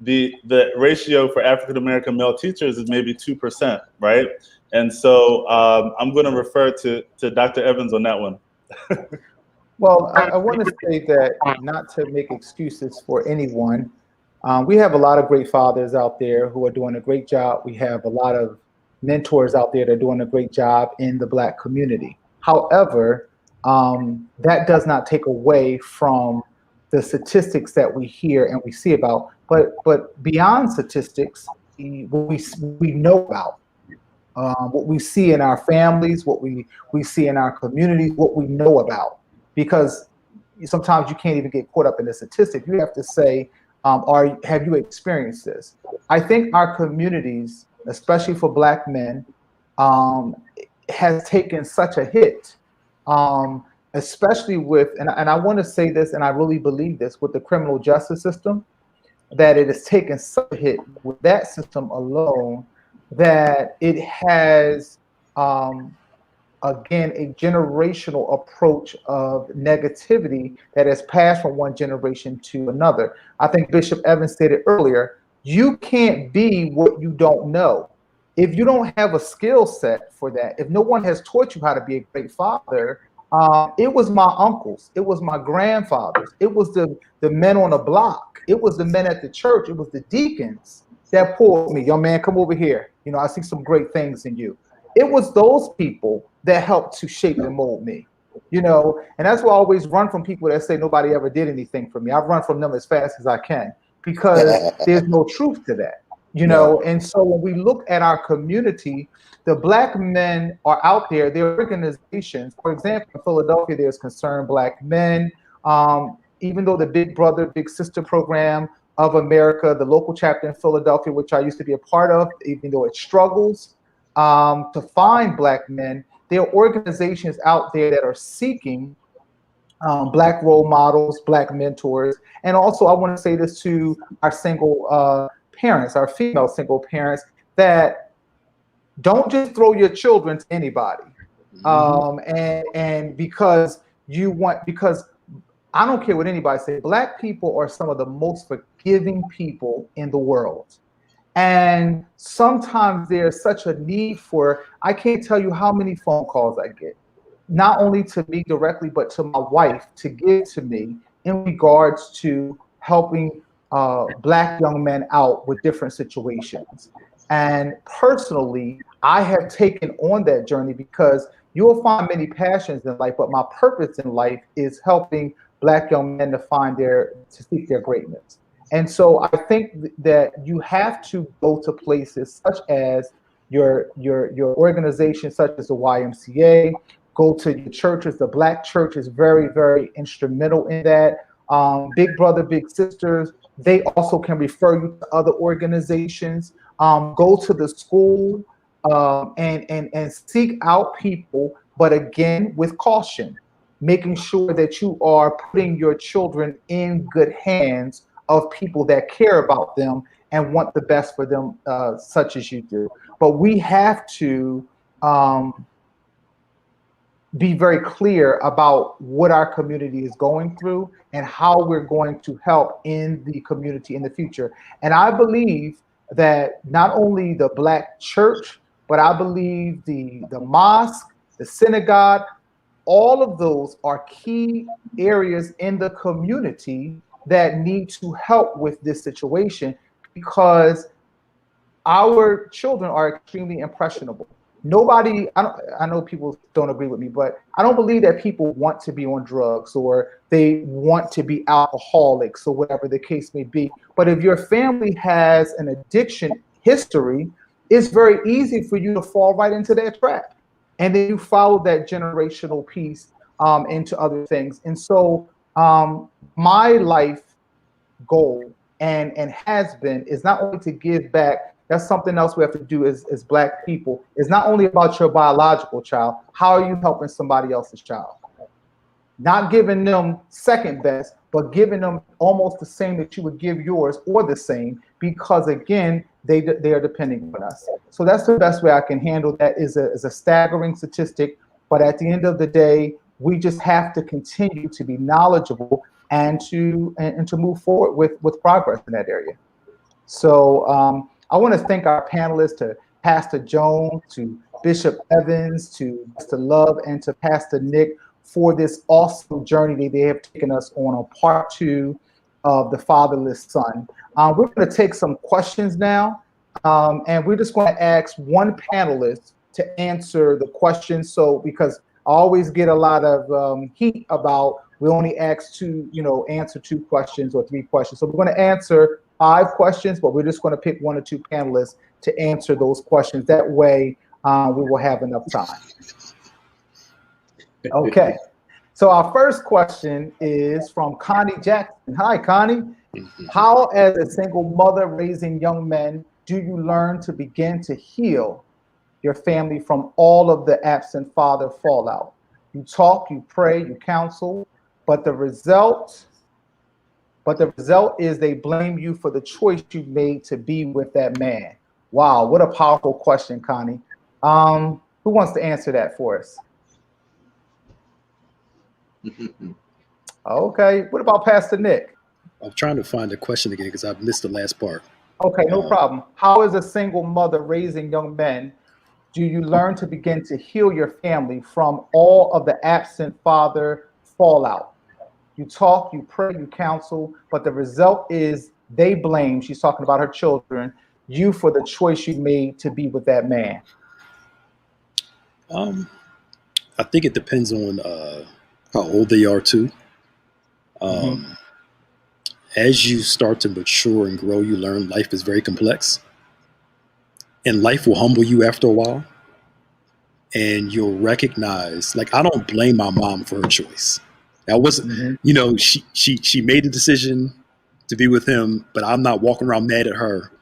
the ratio for African American male teachers is maybe 2%, right? And so I'm going to refer to Dr. Evans on that one. Well, I want to say that, not to make excuses for anyone, we have a lot of great fathers out there who are doing a great job. We have a lot of mentors out there that are doing a great job in the Black community. However, that does not take away from the statistics that we hear and we see about. But beyond statistics, what we know about, what we see in our families, what we see in our communities, what we know about. Because sometimes you can't even get caught up in the statistic. You have to say, have you experienced this? I think our communities, especially for Black men, has taken such a hit, especially with, and I want to say this, and I really believe this, with the criminal justice system, that it has taken such a hit with that system alone, that it has, again, a generational approach of negativity that has passed from one generation to another. I think Bishop Evans stated earlier, you can't be what you don't know. If you don't have a skill set for that, if no one has taught you how to be a great father, It was my uncles. It was my grandfathers. It was the men on the block. It was the men at the church. It was the deacons that pulled me. Young man, come over here. You know, I see some great things in you. It was those people that helped to shape and mold me. You know, and that's why I always run from people that say nobody ever did anything for me. I run from them as fast as I can because there's no truth to that. You know, and so when we look at our community, the Black men are out there. There are organizations. For example, in Philadelphia, there's Concerned Black Men. Even though the Big Brother, Big Sister program of America, the local chapter in Philadelphia, which I used to be a part of, even though it struggles to find Black men, there are organizations out there that are seeking Black role models, Black mentors. And also, I want to say this to our single parents, our female single parents, that don't just throw your children to anybody. And because because I don't care what anybody says, Black people are some of the most forgiving people in the world. And sometimes there's such a need for, I can't tell you how many phone calls I get, not only to me directly, but to my wife to give to me in regards to helping Black young men out with different situations. And personally, I have taken on that journey because you will find many passions in life, but my purpose in life is helping Black young men to seek their greatness. And so I think that you have to go to places such as your organization, such as the YMCA, go to your churches. The Black church is very, very instrumental in that. Big Brother, Big Sisters, they also can refer you to other organizations. Go to the school and seek out people, but again, with caution, making sure that you are putting your children in good hands of people that care about them and want the best for them, such as you do. But we have to be very clear about what our community is going through and how we're going to help in the community in the future. And I believe that not only the Black church, but I believe the mosque, the synagogue, all of those are key areas in the community that need to help with this situation because our children are extremely impressionable. Nobody, I know people don't agree with me, but I don't believe that people want to be on drugs or they want to be alcoholics or whatever the case may be. But if your family has an addiction history, it's very easy for you to fall right into that trap. And then you follow that generational piece into other things. And so my life goal and has been is not only to give back. That's something else we have to do as Black people. It's not only about your biological child. How are you helping somebody else's child? Not giving them second best, but giving them almost the same that you would give yours or the same, because again, they are depending on us. So that's the best way I can handle that. Is a staggering statistic, but at the end of the day, we just have to continue to be knowledgeable and to move forward with progress in that area. So I want to thank our panelists, to Pastor Jones, to Bishop Evans, to Mr. Love, and to Pastor Nick for this awesome journey that they have taken us on part 2 of the Fatherless Son. We're going to take some questions now, and we're just going to ask one panelist to answer the questions. So because I always get a lot of heat about we only answer 2 questions or 3 questions. So we're going to answer 5 questions, but we're just going to pick 1 or 2 panelists to answer those questions. That way, we will have enough time. Okay. So our first question is from Connie Jackson. Hi, Connie. How, as a single mother raising young men, do you learn to begin to heal your family from all of the absent father fallout? You talk, you pray, you counsel, but the result is they blame you for the choice you made to be with that man. Wow, what a powerful question, Connie. Who wants to answer that for us? Okay, what about Pastor Nick? I'm trying to find the question again because I missed the last part. Okay, no problem. How is a single mother raising young men do you learn to begin to heal your family from all of the absent father fallout? You talk, you pray, you counsel, but the result is they blame, she's talking about her children, you for the choice you made to be with that man. I think it depends on how old they are too. As you start to mature and grow, you learn life is very complex, and life will humble you after a while. And you'll recognize, like, I don't blame my mom for her choice. That wasn't, she made the decision to be with him, but I'm not walking around mad at her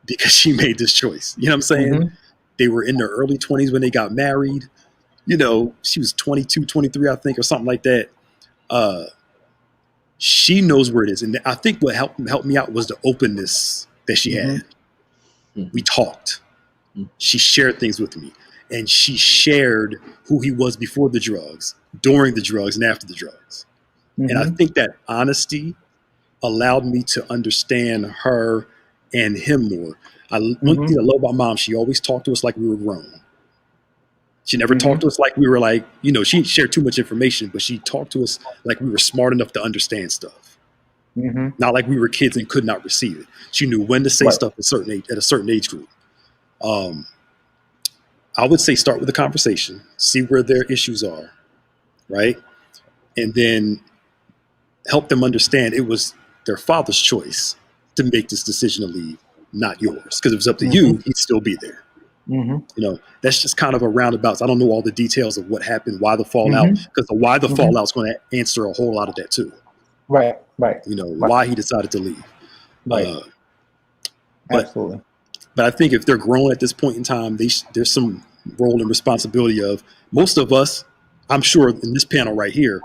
because she made this choice. You know what I'm saying? They were in their early 20s when they got married. She was 22, 23, I think, or something like that. She knows where it is. And I think what helped me out was the openness that she had. We talked. She shared things with me. And she shared who he was before the drugs, during the drugs, and after the drugs. And I think that honesty allowed me to understand her and him more. One thing I love about mom, she always talked to us like we were grown. She never talked to us like we were like, she shared too much information, but she talked to us like we were smart enough to understand stuff. Not like we were kids and could not receive it. She knew when to say stuff at a certain age group. I would say start with a conversation, see where their issues are, right? And then help them understand it was their father's choice to make this decision to leave, not yours. Because if it was up to you, he'd still be there. That's just kind of a roundabout. I don't know all the details of what happened, why the fallout, because the why the fallout is going to answer a whole lot of that too. Right. Why he decided to leave. Absolutely. But I think if they're grown at this point in time, there's some role and responsibility of most of us. I'm sure in this panel right here,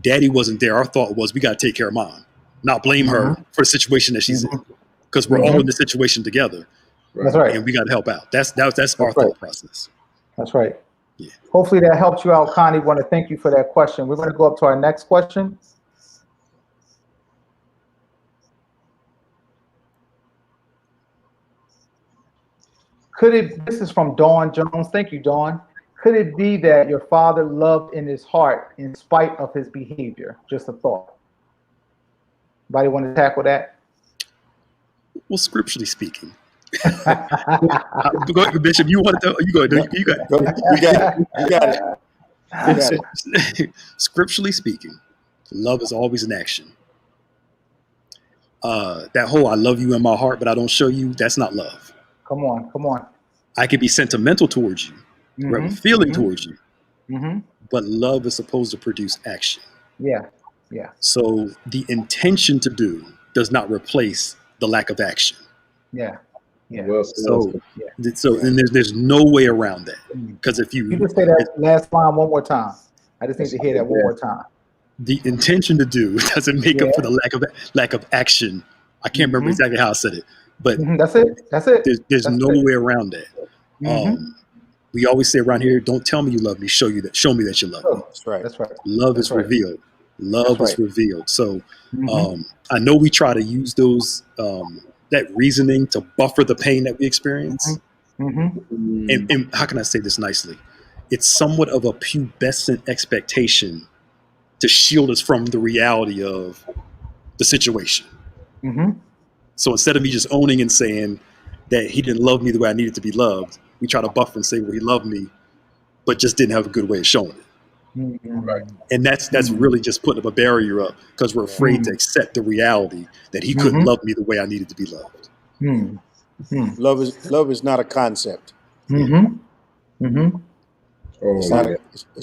daddy wasn't there. Our thought was we got to take care of mom, not blame her for the situation that she's in, because we're all in this situation together. That's right. And we got to help out. That's our thought process. That's right. Yeah. Hopefully that helped you out, Connie. Want to thank you for that question. We're going to go up to our next question. This is from Dawn Jones. Thank you, Dawn. Could it be that your father loved in his heart in spite of his behavior? Just a thought. Anybody want to tackle that? Well, scripturally speaking. Go ahead, Bishop. You want to? You go ahead. You got it. You got it. Scripturally speaking, love is always an action. That whole "I love you in my heart, but I don't show you" that's not love. Come on. I could be sentimental towards you, have a feeling towards you, but love is supposed to produce action. Yeah. So the intention to do does not replace the lack of action. Yeah. Well, so and there's no way around that, because if you just say that last line one more time. I just need to hear that one more time. The intention to do doesn't make up for the lack of action. I can't remember exactly how I said it, but that's it. There's no way around that. We always say around here, "Don't tell me you love me. Show me that you love me." That's right. Love is revealed. Love is revealed. So I know we try to use those that reasoning to buffer the pain that we experience. And how can I say this nicely? It's somewhat of a pubescent expectation to shield us from the reality of the situation. So instead of me just owning and saying that he didn't love me the way I needed to be loved, we try to buffer and say, well, he loved me, but just didn't have a good way of showing it. And that's really just putting up a barrier up because we're afraid to accept the reality that he couldn't love me the way I needed to be loved. Love is not a concept. It's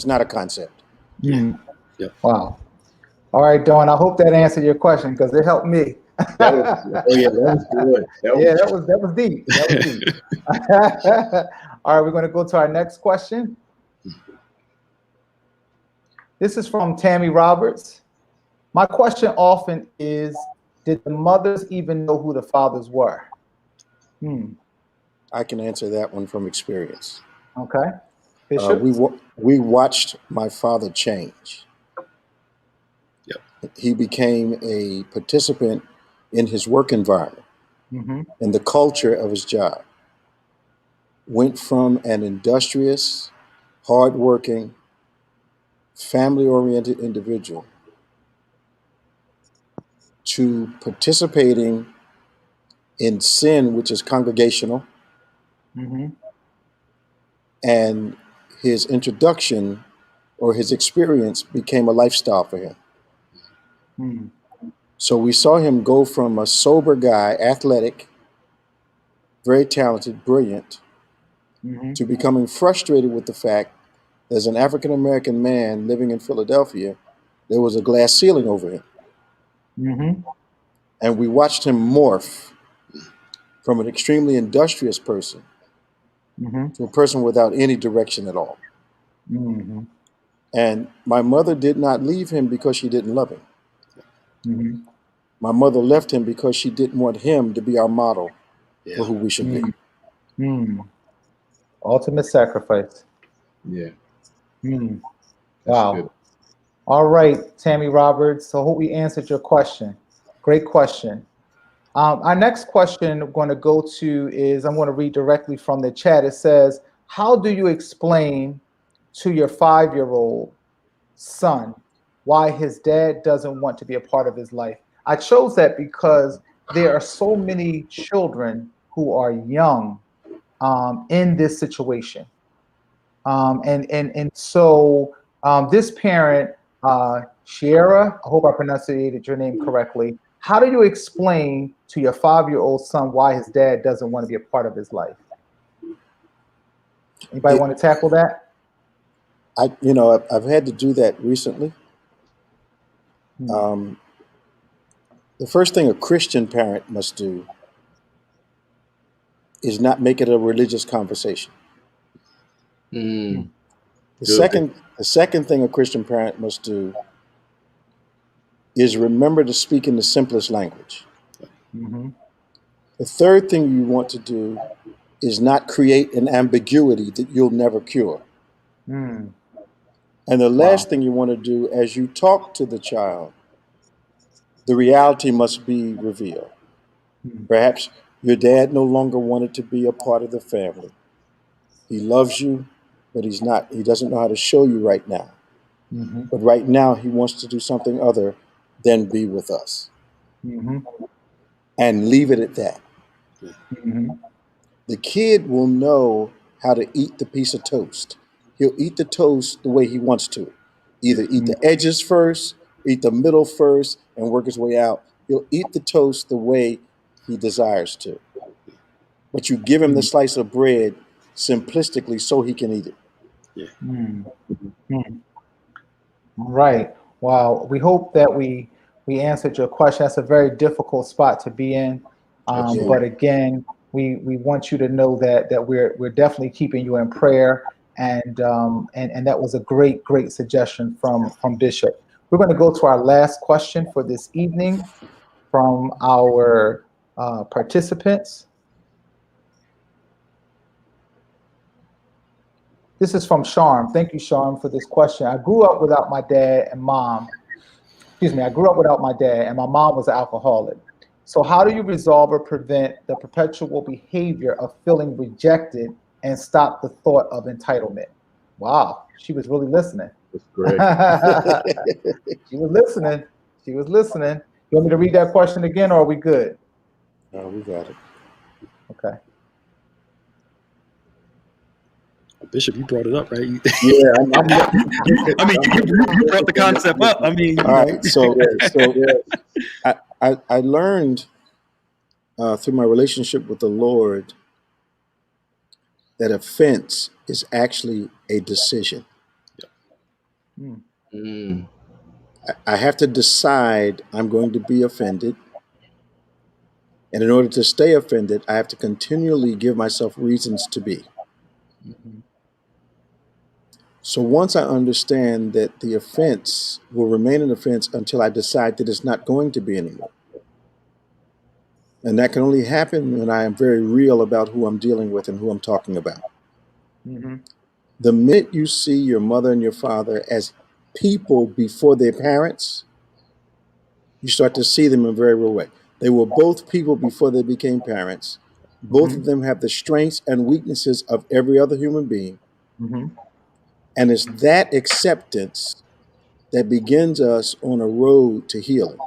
not a concept. Yep. Wow. All right, Dawn, I hope that answered your question because it helped me. That was good. That was deep. All right, we're going to go to our next question. This is from Tammy Roberts. My question often is, did the mothers even know who the fathers were? I can answer that one from experience. Okay. Bishop? We watched my father change. Yep. He became a participant in his work environment and the culture of his job. went from an industrious, hardworking, family-oriented individual to participating in sin, which is congregational, Mm-hmm. and his introduction or his experience became a lifestyle for him. Mm-hmm. So we saw him go from a sober guy, athletic, very talented, brilliant, Mm-hmm. to becoming frustrated with the fact that as an African American man living in Philadelphia, there was a glass ceiling over him. Mm-hmm. And we watched him morph from an extremely industrious person Mm-hmm. to a person without any direction at all. Mm-hmm. And my mother did not leave him because she didn't love him. Mm-hmm. My mother left him because she didn't want him to be our model Yeah. for who we should be. Mm-hmm. Ultimate sacrifice. Yeah, Mm. that's Wow. good. All right, Tammy Roberts. So hope we answered your question. Great question. Our next question I'm going to go to is I'm going to read directly from the chat. It says, how do you explain to your 5-year-old son why his dad doesn't want to be a part of his life? I chose that because there are so many children who are young in this situation. And so this parent, Shiera, I hope I pronounced your name correctly. How do you explain to your 5-year-old son why his dad doesn't want to be a part of his life? Anybody It, want to tackle that? I've had to do that recently. Hmm. Um, the first thing a Christian parent must do is not make it a religious conversation. Mm, The good. second, the second thing a Christian parent must do is remember to speak in the simplest language. Mm-hmm. The third thing you want to do is not create an ambiguity that you'll never cure. Mm. And the Wow. last thing you want to do as you talk to the child, the reality must be revealed. Mm. Perhaps your dad no longer wanted to be a part of the family. He loves you, but he doesn't know how to show you right now. Mm-hmm. But right now he wants to do something other than be with us. Mm-hmm. And leave it at that. Mm-hmm. The kid will know how to eat the piece of toast. He'll eat the toast the way he wants to. Either eat the edges first, eat the middle first, and work his way out. He'll eat the toast the way he desires to. But you give him the slice of bread simplistically so he can eat it. Yeah. Mm. Mm. Right. Wow. We hope that we answered your question. That's a very difficult spot to be in. Yeah. But again, we want you to know that we're definitely keeping you in prayer. And that was a great suggestion from Bishop. We're going to go to our last question for this evening from our participants. This is from Sharm. Thank you, Sharm, for this question. I grew up without my dad and mom. Excuse me, I grew up without my dad, and my mom was an alcoholic. So, how do you resolve or prevent the perpetual behavior of feeling rejected and stop the thought of entitlement? Wow, she was really listening. That's great. She was listening. She was listening. You want me to read that question again, or are we good? We got it. Okay. Bishop, you brought it up, right? Yeah, I'm I mean, you brought the concept up. I mean, All right. So yeah. I learned through my relationship with the Lord that offense is actually a decision. Mm. Mm, I have to decide I'm going to be offended. And in order to stay offended, I have to continually give myself reasons to be. Mhm. So once I understand that the offense will remain an offense until I decide that it's not going to be anymore. And that can only happen when I am very real about who I'm dealing with and who I'm talking about. Mhm. The minute you see your mother and your father as people before their parents, you start to see them in a very real way. They were both people before they became parents, Both of them have the strengths and weaknesses of every other human being. And it's that acceptance that begins us on a road to healing.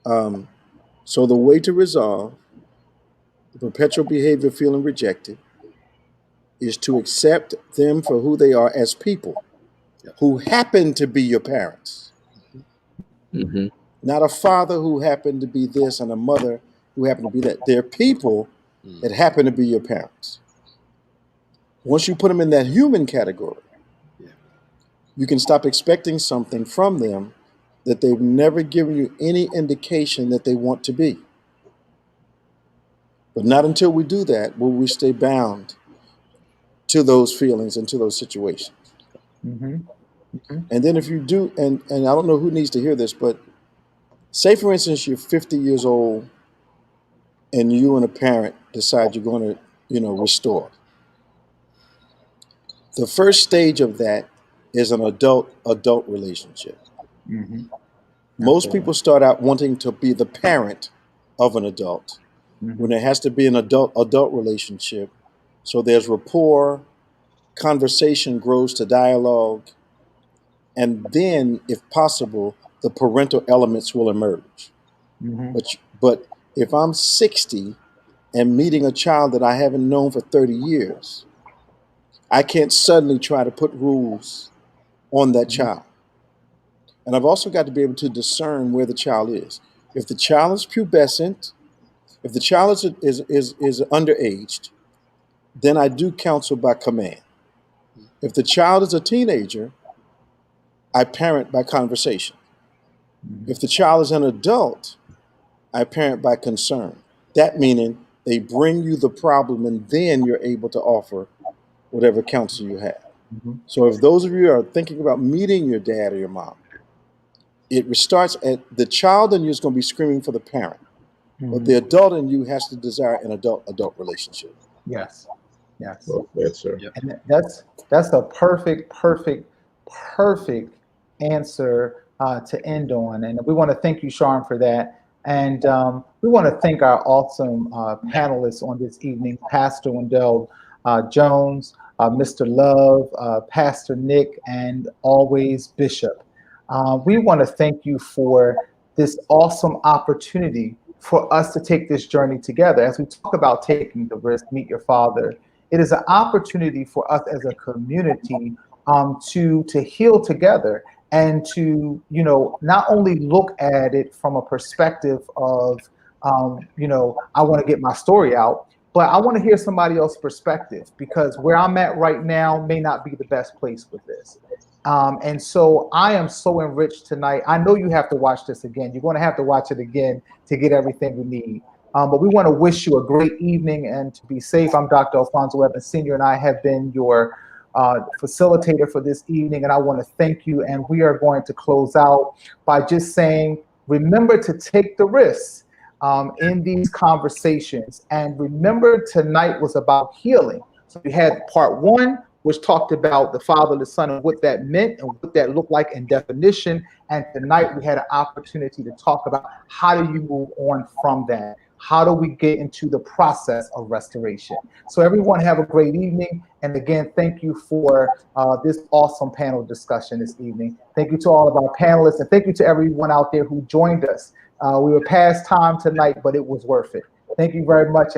So the way to resolve the perpetual behavior of feeling rejected is to accept them for who they are as people who happen to be your parents. Not a father who happened to be this and a mother who happened to be that. They're people that happen to be your parents. Once you put them in that human category, you can stop expecting something from them that they've never given you any indication that they want to be. But not until we do that will we stay bound to those feelings and to those situations. And then if you do, and I don't know who needs to hear this, but say, for instance, you're 50 years old and you and a parent decide you're going to, restore. The first stage of that is an adult relationship. Most people start out wanting to be the parent of an adult when there has to be an adult relationship. So there's rapport, conversation grows to dialogue, and then, if possible, the parental elements will emerge. But if I'm 60 and meeting a child that I haven't known for 30 years, I can't suddenly try to put rules on that child. And I've also got to be able to discern where the child is. If the child is pubescent, if the child is underaged, then I do counsel by command. If the child is a teenager, I parent by conversation. If the child is an adult, I parent by concern. That meaning they bring you the problem and then you're able to offer whatever counsel you have. So if those of you are thinking about meeting your dad or your mom, it starts at the child in you is going to be screaming for the parent, but the adult in you has to desire an adult relationship. Yes. Well, yes, sir. And that's a perfect answer to end on. And we want to thank you, Sharon, for that. And we want to thank our awesome panelists on this evening, Pastor Wendell Jones, Mr. Love, Pastor Nick, and always Bishop. We want to thank you for this awesome opportunity for us to take this journey together. As we talk about taking the risk, meet your father, it is an opportunity for us as a community to heal together and to, not only look at it from a perspective of, I want to get my story out, but I want to hear somebody else's perspective, because where I'm at right now may not be the best place with this. And so I am so enriched tonight. I know you have to watch this again. You're going to have to watch it again to get everything we need. But we want to wish you a great evening and to be safe. I'm Dr. Alfonso Evans Sr., and I have been your facilitator for this evening. And I want to thank you. And we are going to close out by just saying, remember to take the risks in these conversations. And remember, tonight was about healing. So we had part one, which talked about the fatherless son and what that meant and what that looked like in definition. And tonight we had an opportunity to talk about how do you move on from that? How do we get into the process of restoration? So everyone have a great evening. And again, thank you for this awesome panel discussion this evening. Thank you to all of our panelists, and thank you to everyone out there who joined us. We were past time tonight, but it was worth it. Thank you very much.